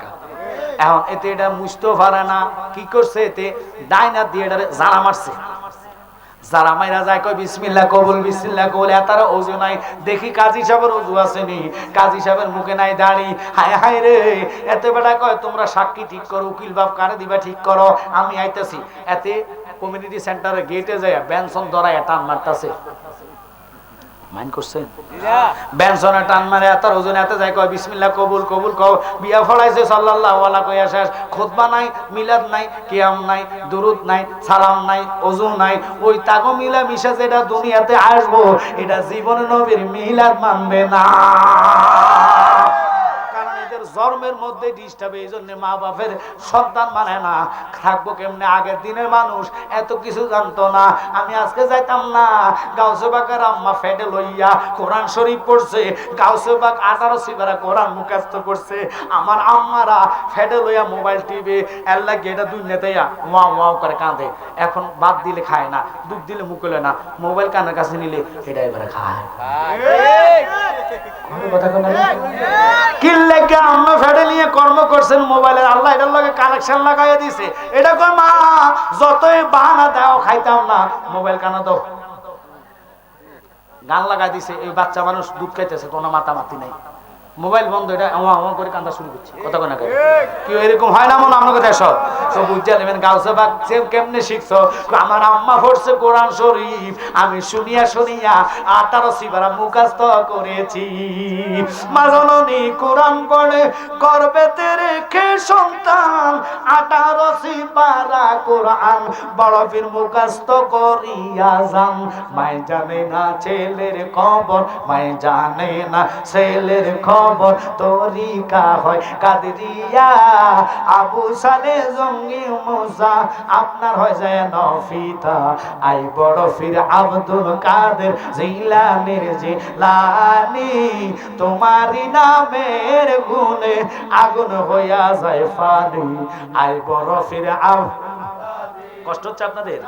এখন এতে এটা মুছতে পারে না। কি করছে? এতে ডাইনা দিয়ে এটা জারা মারছে। যারা মাইরা যায় কয় বিসমিল্লাহ কবুল, বিসমিল্লাহ কবুল। এতার ওযু নাই। দেখি কাজী সাহেবের ওযু আসেনি। কাজী সাহেবের মুখে নাই দাড়ি। হায় হায় রে। এতে বেটা কয় তোমরা সাক্ষী ঠিক করো, উকিল বাপ কারে দিবা ঠিক করো, আমি আইতাছি। এতে কমিউনিটি সেন্টারে গেটে যায় বেনসন ধরায় টান মারতাছে। মাইন করছেন? বেনসনে টান মারে এতার ওজন এতে যায় কয় বিসমিল্লাহ কবুল, কবুল কও। বিয়া ফলাইছে সাল্লাল্লাহু আলাইহি কইয়া শেষ। খুতবা নাই, মিলাদ নাই, কিয়াম নাই, দুরুদ নাই, সালাম নাই, ওযু নাই। ওই তাগো মিলা মিশা যেটা দুনিয়াতে আসবো এটা জীবনে নবীর মিলাদ মানবে না। জন্মের মধ্যে ডিস্টার্ব। এই জন্য মা বাপের সন্তান মানে না। থাকবো কেমনে? আগের দিনের মানুষ এত কিছু জানতো না। আমি আজকে যাইতাম না। গাউসে বাগের আম্মা ফেডে লইয়া কোরআন শরীফ পড়ছে। গাউসে বাগ 18 সিবারা কোরআন মুখস্থ করছে। আমার আম্মারা ফেডে লইয়া মোবাইল টিভি আল্লাহ গেটা দুই নেতাইয়া ওয়াও ওয়াও করে কাঁদে। এখন বাদ দিলে খায় না, দুধ দিলে মুখে লয় না, মোবাইল কানের কাছে নিলে এটা এবারে খায়। কথা কোন কি লেগে আম্মা ফেডে নিয়ে কর্ম করছেন মোবাইলের। আল্লাহ এটার লগে কানেকশন লাগাইয়া দিছে। এটা কই মা যতই বাহানা দাও খাইতাম না, মোবাইল কানে দাও। গান লাগাই দিছে। এই বাচ্চা মানুষ দুধ খাইতেছে, কোনো মাতামাতি নাই। মোবাইল বন্ধ, এটা আমার করে কান্দা শুরু করছে, কথা কোনা কি এরকম হয় না মনে আপনাকে দেশ তো বুঝতে নেবেন। গাউসে বাগ কেমনে শিখছো? আমার আম্মা পড়ছে কোরআন শরীফ, আমি শুনিয়া শুনিয়া 18 সিবারা মুখস্থ করেছি। মা জননী কোরআন পড়ে গর্ভেতে রেখে সন্তান 18 সিবারা কোরআন বড় পীর মুখস্থ করিয়া যান। মায় জানে না ছেলের খবর, মায় জানে না ছেলের খবর, তরিকা হয় কাদরিয়া, আবু সালে জঙ্গি মুসা আপনার হয় যায় নফিতা। আই বড় ফির আব্দুল কাদের জিলানির জিলানি, তোমারি নামের গুণে আগুন হইয়া যায় ফানি। আই বড় ফির কষ্ট হচ্ছে আপনাদের?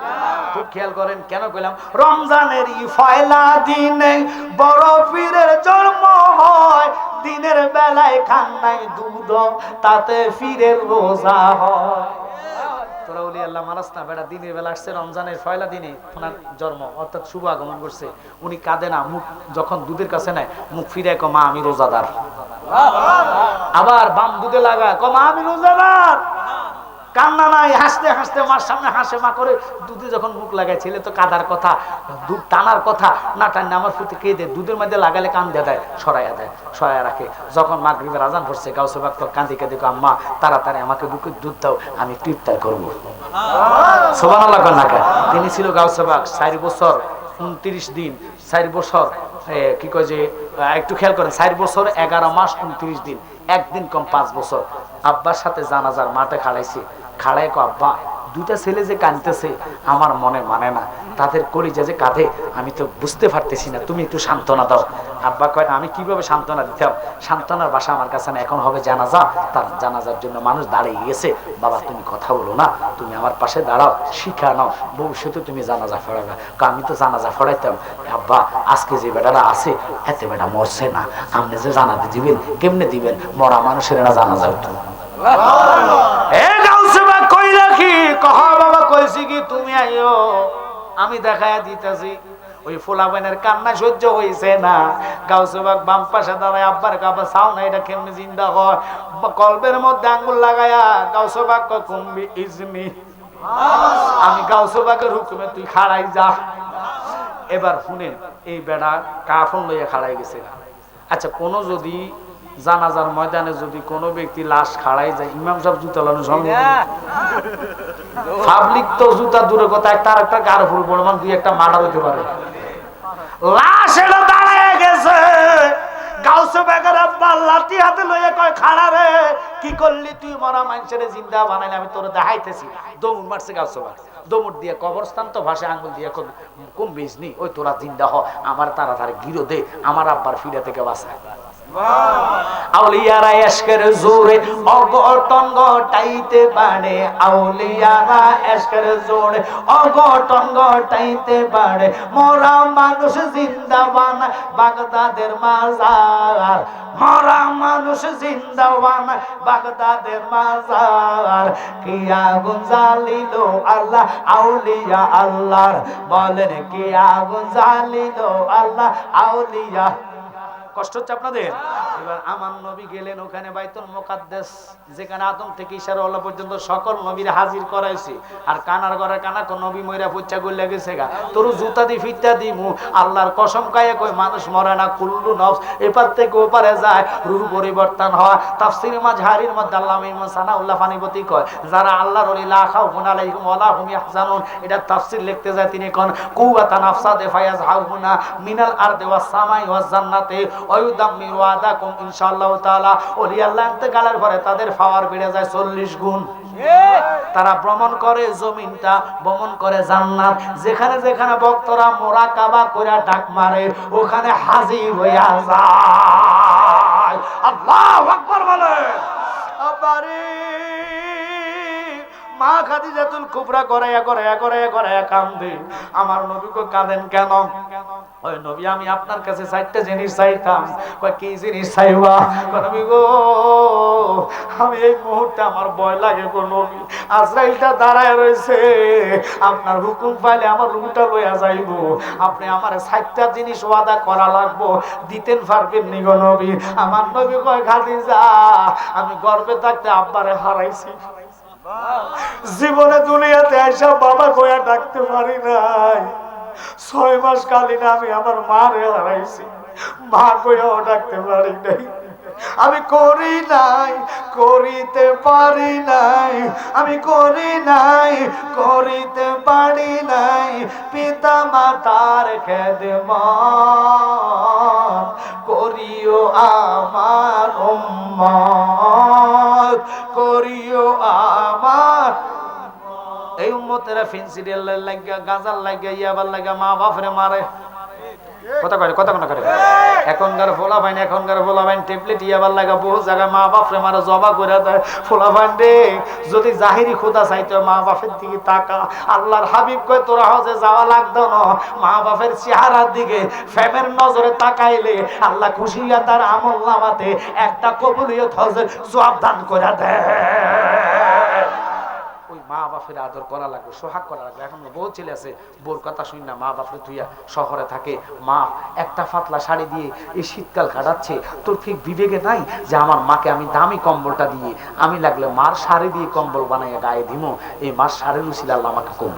খুব খেয়াল করেন। কেন কইলাম? রমজানের পয়লা দিনে বড় পীরের জন্ম হয়, দিনের বেলায় খান নাই দুধ, তাতে পীরের রোজা হয়। তোরা ওলি আল্লাহ মারাস না বেটা, দিনের বেলা আসছে রমজানের পয়লা দিনে ওনার জন্ম, অর্থাৎ শুভ আগমন করছে। উনি কাঁদে না, মুখ যখন দুধের কাছে নেয় মুখ ফিরে কো মা আমি রোজাদার। আবার বাম দুধে লাগা কো মা আমি রোজাদার। কান্না নাই, হাসতে হাসতে মার সামনে হাসে মা করে। দুধে যখন মুখ লাগায়, ছেলে তো কাদার কথা, দুধ টানার কথা না, টান আমার প্রতি কে দেয়, দুধের মধ্যে লাগালে কান দিয়ে দেয়, সরাইয়া দেয়, সরাইয়া রাখে। যখন মাগরিবের আজান পড়ছে, গাউসে বাগ কাঁদি কাঁদি আম্মা তাড়াতাড়ি আমাকে বুকে দুধ দাও, আমি একটু ইফতার করবো। সুবহানাল্লাহ কন্যা। তিনি ছিল গাউসে বাগ 4 বছর 29 দিন, 4 বছর কি কয় যে একটু খেয়াল করেন, 4 বছর 11 মাস 29 দিন, একদিন কম 5 বছর। আব্বার সাথে জানাজার মাঠে খাড়াইছি, খাড়াই কো আব্বা দুইটা ছেলে যে কাঁদতেছে আমার মনে মানে না, তাদের কলিজা যে কাঁদে আমি তো বুঝতে পারতেছি না, তুমি একটু সান্ত্বনা দাও। আব্বা কয় আমি কিভাবে সান্ত্বনা দিতাম, সান্ত্বনার ভাষা আমার কাছে না, এখন হবে জানাজা, তার জানাজার জন্য মানুষ দাঁড়িয়ে গেছে, বাবা তুমি কথা বলো না, তুমি আমার পাশে দাঁড়াও, শিখা নাও, ভবিষ্যতে তুমি জানাজা ফড়াবে। আমি তো জানাজা ফড়াইতাম। আব্বা আজকে যে বেটারা আছে এতে বেটা মরছে না, আপনি যে জানাতে দিবেন কেমনে দিবেন, মরা মানুষের না জানাজা হতো। তুমি আইও আমি দেখায় দিতেছি। ওই ফোলাবানের কান্না সহ্য হয়েছে না, গাউসে বাগ বাম পাশে দাঁড়ায় আব্বার কাবা চাও না, এটা কেমনে জিন্দা হয়, কলবের মধ্যে আঙ্গুল লাগায়া গাউসে বাগ কুম্বি ইজনি, আমি গাউসে বাগের হুকুমে তুই খাড়াই যা। এবার শুনেন, এই বেড়া কাফন লইয়া খাড়াই গেছে। আচ্ছা কোন যদি জানাজার ময়দানে যদি কোনো ব্যক্তি লাশ খাড়াই যায়, ইমাম সাহেব জুতা লাগানো সম্ভব? পাবলিক তো জুতা দূরের কথা, একটা আর একটা গার উপর পরিমাণ দুই একটা মার্ডার হতে পারে। লাশ এটা দাঁড়ায় গেছে, গাউসে বাগের আব্বা লাঠি হাতে লইয়া কয় খাড়া রে, কি করলি তুই, মরা মানুষের জিন্দা বানাইলে আমি তোরে দেখাইতেছি। দৌড় মারছে গাউসে বাগ, দৌড় দিয়ে কবরস্থান তো ভাষে আঙ্গুল দিয়ে কম বিজনি, ওই তোরা জিন্দা হ, আমার তাড়াতাড়ি গিরো দে, আমার আব্বার ফিরে থেকে বাঁচায়। আউলিয়ারা এশকের জোরে অঘটন ঘটাইতে পারে, আউলিয়ারা এশকের জোরে অঘটন ঘটাইতে পারে, মরা মানুষ জিন্দা বানায় বাগদাদের মাজার, মরা মানুষ জিন্দা বানায় বাগদাদের মাজার। কি আগুন জ্বালিল আল্লাহ আউলিয়া আল্লাহর, বলেন কি আগুন জ্বালিল আল্লাহ আউলিয়া। কষ্ট হচ্ছে আপনাদের? এবার আমার নবী গেলেন ওখানে বাইতুল মুকাদ্দাস, যেখানে আদম থেকে ঈসার আল্লাহ পর্যন্ত সকল নবীর হাজির করাইছে। আর কানার ঘরে কানা কোন নবী মইরা ফুচ্চা গইলা গেছে গা, তোর জুতা দি ফিটা দিমু, আল্লাহর কসম খাইয়া কই মানুষ মরে না, কুল্লু নফস এপার থেকে ওপারে যায়, রূহ পরিবর্তন হয়। তাফসীর মাঝহারির মধ্যে আল্লামা ইমাম সানাউল্লাহ ফানিপতি কয়, যারা আল্লাহর ওলি লা খাউফুন আলাইহিম ওয়া লা হুম ইয়াহজানুন, এটা তাফসীর লিখতে যায় তিনি কোন কুওয়াতান আফসাদে ফায়াজহাউনা মিনাল আরদি ওয়াস সামাই ওয়াজ জান্নাতি ওয়ায়ুদাম্মিরু আদাকুম ইনশাআল্লাহ তাআলা। ওলি আল্লাহ ইন্তেকালের পরে তাদের পাওয়ার বেড়ে যায় 40 গুণ। তারা ভ্রমণ করে জমিনটা, ভ্রমণ করে জান্নাত, যেখানে যেখানে ভক্তরা মুরাকাবা করে ডাক মারে ওখানে হাজির হইয়া যায়। আল্লাহু আকবার বলেন। আবারে মা খাদিজাতুল কুবরা করে কান্দে। আমার নবী কো কাঁদেন কেন? ওই নবী আমি আপনার কাছে 4টা জিনিস চাইতাম। কয় কি জিনিস চাইবা? কয় নবী গো আমি এই মুহূর্তে আমার ভয় লাগে গো নবী, আজরাইলটা দাঁড়ায় রয়েছে, আপনার হুকুম পাইলে আমার রূহটা লইয়া যাইব, আপনি আমার 4টা জিনিস ওয়াদা করা লাগবো, দিতেন পারবেন নি গো নবী? আমার নবী কয় খাদিজা আমি গর্ভে থাকতে আব্বারে হারাইছি, জীবনে দুনিয়াতে আইসা বাবা কইয়া ডাকতে পারি নাই, 6 মাস কালীন আমি আমার মারে হারাইছি, মা কইয়াও ডাকতে পারি নাই, আমি করি নাই, করিতে পারি নাই, আমি করি নাই, করিতে পারি নাই, পিতা মাতার খেদমত করিও আমার উম্মত, করিও আমার। এই উম্মতেরা ফেন্সিডিয়াল লাগিয়া গাজার লাগিয়া ইয়াবার লাগিয়া মা বাপরে মারে, কথা কয় কথা কোন করে। এখনকার ফোলা বাইন, এখনকার ফোলা বাইন ট্যাবলেট ইয়াবার লাগা বহু জায়গায় মা বাপরে মারা জবা করে দেয়। ফোলা বাইন রে যদি জাহিরি খোদা চাইতো মা বাপের দিকে তাকা, আল্লাহর হাবিব কয় তোরা হজে যাওয়া লাগতো না, মা বাপের চেহারার দিকে ফেমের নজরে তাকাইলে আল্লাহ খুশি হইয়া তার আমল নামাতে একটা কবুলিয়ত হজের জবাব দান করে দেয়। ওই মা বাপের আদর করা লাগবে, সোহাগ করা লাগবে। এখন বহু ছেলে আছে বোর কথা শুনি না, মা বাপরে তুইয়া শহরে থাকে, মা একটা পাতলা শাড়ি দিয়ে এই শীতকাল কাটাচ্ছে, তোর ঠিক বিবেকে নাই যে আমার মাকে আমি দামি কম্বলটা দিয়ে আমি লাগলে মার শাড়ি দিয়ে কম্বল বানাইয়া গায়ে দিমো, এই মার শাড়ির উচিত আল্লাহ আমাকে কম।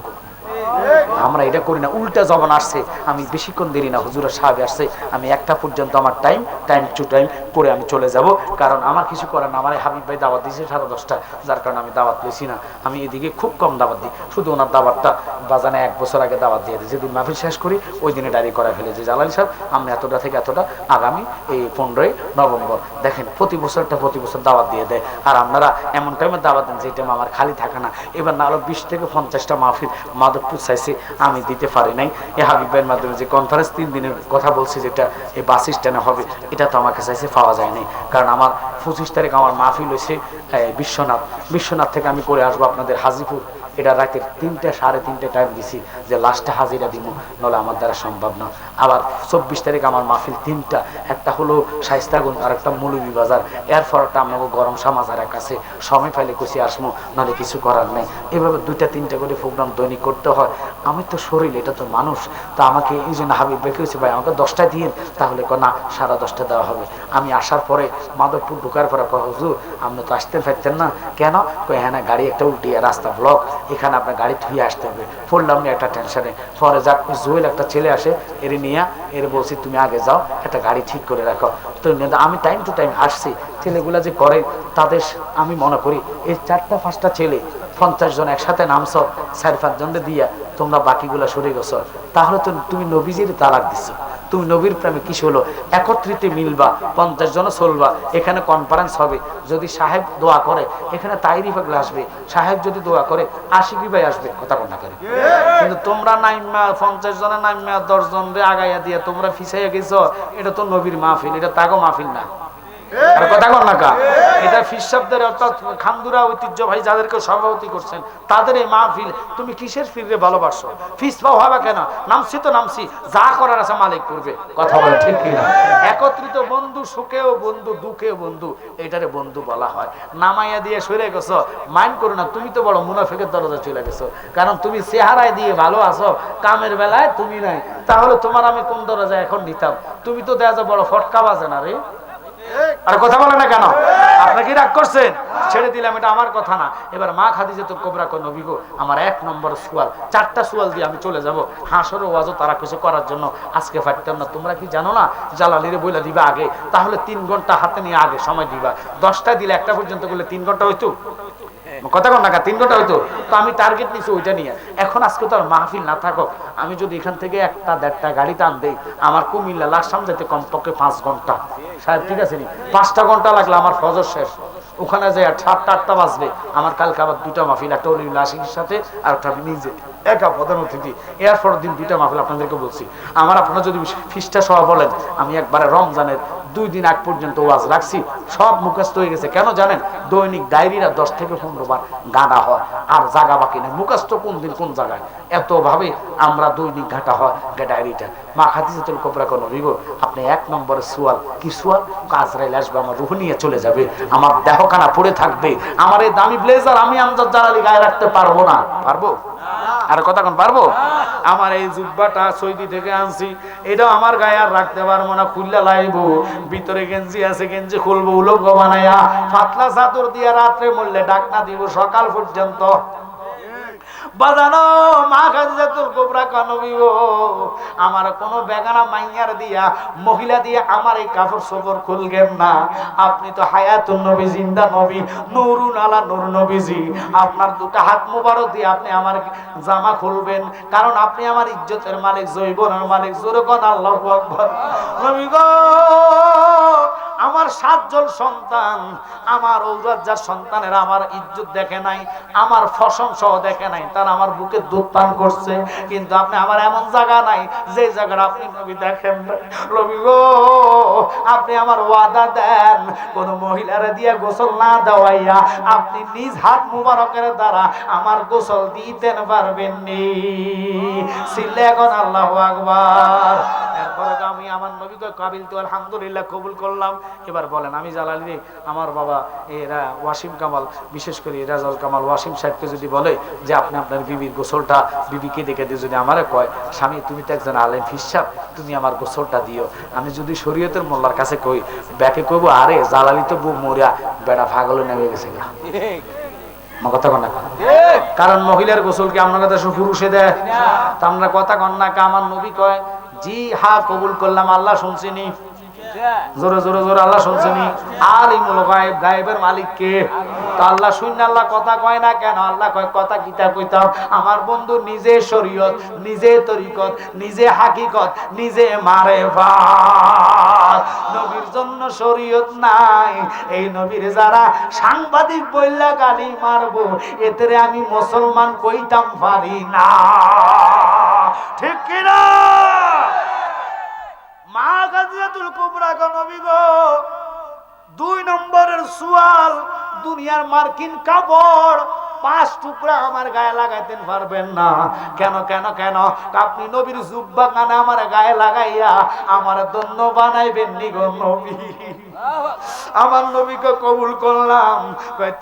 আমরা এটা করি না, উল্টা জবান আসছে, আমি বেশিক্ষণ দেরি না, হুজুরের সাহেব আসছে, আমি 1টা পর্যন্ত আমার টাইম টু টাইম করে আমি চলে যাব, কারণ আমার কিছু করার না। আমার হাবিব ভাই দাওয়াত দিয়েছে 10:30, যার কারণে আমি দাওয়াত পেয়েছি না, আমি এদিকে খুব কম দাওয়াত দিই, শুধু ওনার দাওয়াতটা বাজানে 1 বছর আগে দাওয়াত দিয়ে দিই, যেদিন মাহফিল শেষ করি ওই দিনে ডায়রি করা ফেলে যে জালালি সাহেব আমরা এতটা থেকে এতটা আগামী এই 15ই নভেম্বর। দেখেন প্রতি বছর দাওয়াত দিয়ে দেয়, আর আপনারা এমন টাইমে দাওয়াত দেন যে টাইম আমার খালি থাকে না। এবার না হলো 20 থেকে 50টা মাহফিল মাধবপুর চাইছি, আমি দিতে পারি নাই। এই হাবিব ভাইয়ের মাধ্যমে যে কনফারেন্স 3 দিনের কথা বলছি, যেটা এই বাস স্ট্যান্ডে হবে, এটা তো আমাকে চাইছে পাওয়া যায় নাই, কারণ আমার 25 তারিখ আমার মাহফিল হয়েছে বিশ্বনাথ থেকে আমি করে আসবো আপনাদের হাজিপুর, এটা রাতের 3টা 3:30 টাইম দিছি যে লাস্টে হাজিরা দিব, নাহলে আমার দ্বারা সম্ভব না। আবার 24 তারিখ আমার মাহফিল 3টা, একটা হলো শাইস্তাগঞ্জ আর একটা মৌলভী বাজার, এরপরটা আপনাকে গরম সামাজারের কাছে, সময় পাইলে কুচি আসবো, নাহলে কিছু করার নেই। এভাবে 2টা-3টা করে প্রোগ্রাম দৈনিক করতে হয়। আমি তো শরীর, এটা তো মানুষ, তা আমাকে এই জন্য হাবিব বেঁকে হয়েছে ভাই আমাকে 10টা দিন, তাহলে না 10:30 দেওয়া হবে। আমি আসার পরে মাধবপুর ঢোকার পরে হুজুর আপনি তো আসতে পারতেন না কেন? হ্যাঁ না, গাড়ি একটা উল্টিয়ে রাস্তা ব্লক, এখানে আপনার গাড়ি ধুয়ে আসতে হবে। পড়লাম না একটা টেনশনে, পরে যাক জুয়েল একটা ছেলে আসে, এর নিয়ে এর বলছি তুমি আগে যাও, একটা গাড়ি ঠিক করে রাখো। তো আমি টাইম টু টাইম আসছি, ছেলেগুলা যে করে তাদের আমি মনে করি এই 4টা-5টা ছেলে 50 জন একসাথে নামছ, 4-5 জনকে দিয়া তোমরা বাকিগুলা সরে গেছ, তাহলে তো তুমি নবীজির তালাক দিচ্ছ, তুমি নবীর প্রেমে কিস হলো। একত্রিত মিলবা, 50 জন চলবা, এখানে কনফারেন্স হবে, যদি সাহেব দোয়া করে এখানে তাইরি পাগলা আসবে, সাহেব যদি দোয়া করে আশিকি ভাই আসবে, কথা বল না করে। কিন্তু তোমরা নাইমা 50 জনের নাইমা 10 জন রে আগাইয়া দিয়া তোমরা ফিসাইয়া গেছ, এটা তো নবীর মাহফিল, এটা তাগো মাহফিল না। আর কথা বল না কা, এটা ফিরসাবদের অর্থাৎ খান্দুরা ঐতিহ্য ভাই যাদেরকে সভাপতি করছেন তাদের এই মাহফিল। তুমি কিসের ফিরে ভালোবাসো? ফিস পাও হবে কেন? নামছি তো নামছি, যা করার আছে মালিক করবে, কথা বলে ঠিক কিনা? একত্রিত বন্ধু, সুখেও বন্ধু দুঃখেও বন্ধু, এটারে বন্ধু বলা হয়। নামাইয়া দিয়ে সরে গেছো, মাইন্ড করো না, তুমি তো বড় মুনাফিকের দরজা চলে গেছো, কারণ তুমি চেহারায় দিয়ে ভালো আছো, কামের বেলায় তুমি নাই, তাহলে তোমার আমি কোন দরজা এখন নিতাম? তুমি তো দেখা যায় বড় ফটকা বাজে না রে। আর কথা বলে না কেন? আপনারা কি রাগ করছেন? ছেড়ে দিলাম, এটা আমার কথা না। এবার মা খাদিজাতুল কুবরা কো নবী গো, আমার 1 নম্বর সোয়াল, 4টা সোয়াল দিয়ে আমি চলে যাব হাসর ওয়াজও তারা কিছু করার জন্য। আজকে পারতাম না, তোমরা কি জানো না জালালিরে বইলা দিবা আগে, তাহলে 3 ঘন্টা হাতে নিয়ে আগে সময় দিবা। 10টা দিলে 1টা পর্যন্ত করলে 3 ঘন্টা হইতো, কথা কন না, 3 ঘন্টা হইতো। তো আমি টার্গেট নিছি ওইটা নিয়ে। এখন আজকে তো আর মাহফিল না থাকো, আমি যদি এখান থেকে 1টা-1.5টা গাড়ি টান দেই, আমার কুমিল্লা লাকসাম যেতে কমপক্ষে 5 ঘন্টা। সাহেব ঠিক আছে নি, 5টা ঘন্টা লাগলে আমার ফজর শেষ, ওখানে যে 7টা-8টা বাজবে। আমার কালকে আবার 2টা মাহফিল, একটা অলিউল আশিকের সাথে আর একটা নিজে একা প্রধান অতিথি, এরপর দিন 2টা মাহফিল। আপনাদেরকে বলছি, আমার আপনারা যদি ফিসটা সহ বলেন, আমি একবারে রমজানের 2 দিন আগ পর্যন্ত ওয়াজ রাখছি, সব মুখস্থ হয়ে গেছে। কেন জানেন? দৈনিক ডায়েরিরা 10 থেকে 15 বার গানা হয়, আর জায়গা বাকি নেই। মুখস্থ কোন দিন কোন জায়গায়, এত ভাবে আমরা দৈনিক ঘাটা হয় ডায়েরিটা। মা খাদিজাতুল কুবরা কোন বিগো, আপনি 1 নম্বরের সোয়াল কি সোয়াল? আজরাইল আসবে, আমার রূহ নিয়ে চলে যাবে, আমার দেহখানা পড়ে থাকবে, আমার এই দামি ব্লেজার আমি আমজাদ জালালি গায়ে রাখতে পারবো না। পারবো? আর কথা কোন পারবো? আমার এই জুব্বাটা সৌদি থেকে আনছি, এটাও আমার গায়ে আর রাখতে পারবো না, খুললা লাইবো। ভিতরে গেঞ্জি আছে, গেঞ্জি খুলবো উলঙ্গ বানাইয়া, পাতলা চাদর দিয়া রাত্রে মরলে ডাকনা দিব সকাল পর্যন্ত। বাজানো মা খাদিজাতুল কুবরা নবী গো, আমার কোন বেগানা মাইয়ার দিয়া মহিলা দিয়া আমার এই কাপড় চোপড় খুলবেন না। আপনি তো হায়াতুন নবী, জিন্দা নবী, নূরুন আলা নূর নবীজি। আপনার 2টা হাত মুবারক দিয়ে আপনি আমার জামা খুলবেন, কারণ আপনি আমার ইজ্জতের মালিক, যৌবনের মালিক। জোরে কোন আল্লাহু আকবার। নবী গো, আমার 7 জন সন্তান, আমার ঔরজার সন্তানেরা আমার ইজ্জত দেখে নাই, আমার প্রশংসাও দেখে নাই, তারা আমার বুকে দুধ পান করছে, কিন্তু আপনি আমার এমন জায়গা নাই যে জায়গাটা আপনি নবী দেখেন না। নবী গো, আপনি আমার ওয়াদা দেন, কোন মহিলারে দিয়ে গোসল না দেওয়াইয়া আপনি নিজ হাত মুবারকের দ্বারা আমার গোসল দিতেন পারবেন নি। সিল্লে এখন আল্লাহু আকবার। এরপরে আমি আমার নবীকে কাবিল তো আলহামদুলিল্লাহ কবুল করলাম। এবার বলেন, আমি জালালি আমার বাবা এরা ওয়াসিম কামাল, বিশেষ করে রাজাল কামাল ওয়াসিম সাহেবকে যদি বলে যে আপনি আপনার বিবির গোসলটা বিবিকে দেখে দিয়ে যদি আমারে কয়, স্বামী তুমি তো একজন আলেম হিসাব, তুমি আমার গোসলটা দিও, আমি যদি শরীয়তের মোল্লার কাছে কই, ব্যাকে কইব আরে জালালি তো বউ মরিয়া বেড়া ভাগলে নেমে গেছে গা। কথা কন না, কারণ মহিলার গোসল কি আপনার কাছে পুরুষে দেয়? তা আমরা কথা কন না। আমার নবী কয় জি হ্যাঁ কবুল করলাম, আল্লাহ শুনছিনি, জোরে জোরে জোরে আল্লাহ শুনছিনি। আলিমুল গায়েব, গায়েবের মালিক কে? তো আল্লাহ শুননা, আল্লাহ কথা কয় না কেন? আল্লাহ কয় কথা কিতা কইতাম, আমার বন্ধু নিজে শরীয়ত, নিজে তরিকত, নিজে হাকিকত, নিজে মারেফাত। নবীর জন্য শরীয়ত নাই, এই নবীর যারা সাংবাদিক বইলা গালি মারবো, এতে আমি মুসলমান কইতাম পারি না। ঠিক কিনা? মা খাদিজাতুল কুবরা নবী গো, 2 নম্বরের সোয়াল, দুনিয়ার মার্কিন কাপড় 5 টুকরা আমার গায়ে লাগাইতেন পারবেন না। কেন কেন কেন? আপনি নবীর জুব্বা কানে আমার গায়ে লাগাইয়া আমার ধন্য বানাইবেন নি গো নবী। আমার নবীকে কবুল করলাম।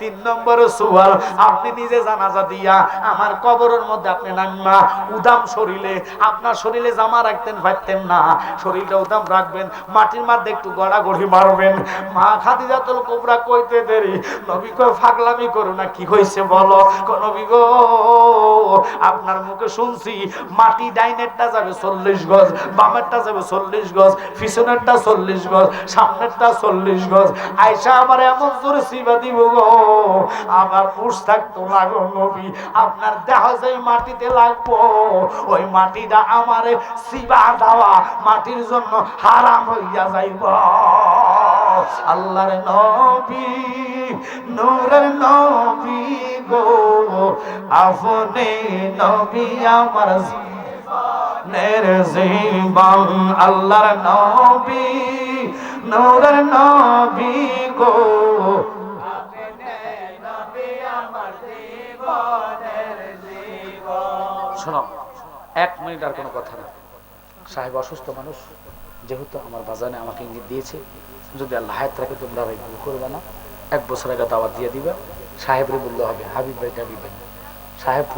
3 নম্বর সোয়াল, আপনি নিজে জানাজা দিয়া আমার কবরের মধ্যে আপনি নামা উদাম শরীরে, আপনার শরীরে জামা রাখতেন পারতেন না, শরীরটা উদাম রাখবেন, মাটির মধ্যে একটু গড়াগড়ি মারবেন। মা খাদিজাতুল কুবরা কইতে দেরি, নবী কয় পাগলামি করো না, কি হইছে বলো। নবী গো, আপনার মুখে শুনছি মাটি ডাইনেরটা যাবে 40 গজ, বামেরটা যাবে 40 গজ, পিছনেরটা 40 গজ, সামনেরটা 40 গজ। আয়েশা আমার এমন জোরে সিবা দিব গো, আমার পুষ থাকতো না গো নবী। আপনার দেহ যেই মাটিতে লাগবো, ওই মাটিটা আমারে সিবা দেওয়া মাটির জন্য হারাম হইয়া যাইব। আল্লাহর নবী, নূরের নবী গো, আপনি নবী আমার জীবনের জীবন। আল্লাহর নবী, নূরের নবী গো, শোনো 1 মিনিট আর কোনো কথা না। সাহেব অসুস্থ মানুষ, যেহেতু আমার বাজানে আমাকে ইঙ্গিত দিয়েছে, যদি আল্লাহ হায়াত রাখে তোমরা ভাই ভুল করবে না, 1 বছর আগে দাওয়াত দিয়ে দিবা। সাহেবরে বললে হবে হাবিব ভাই, হাবিব ভাই। সাহেব ফোন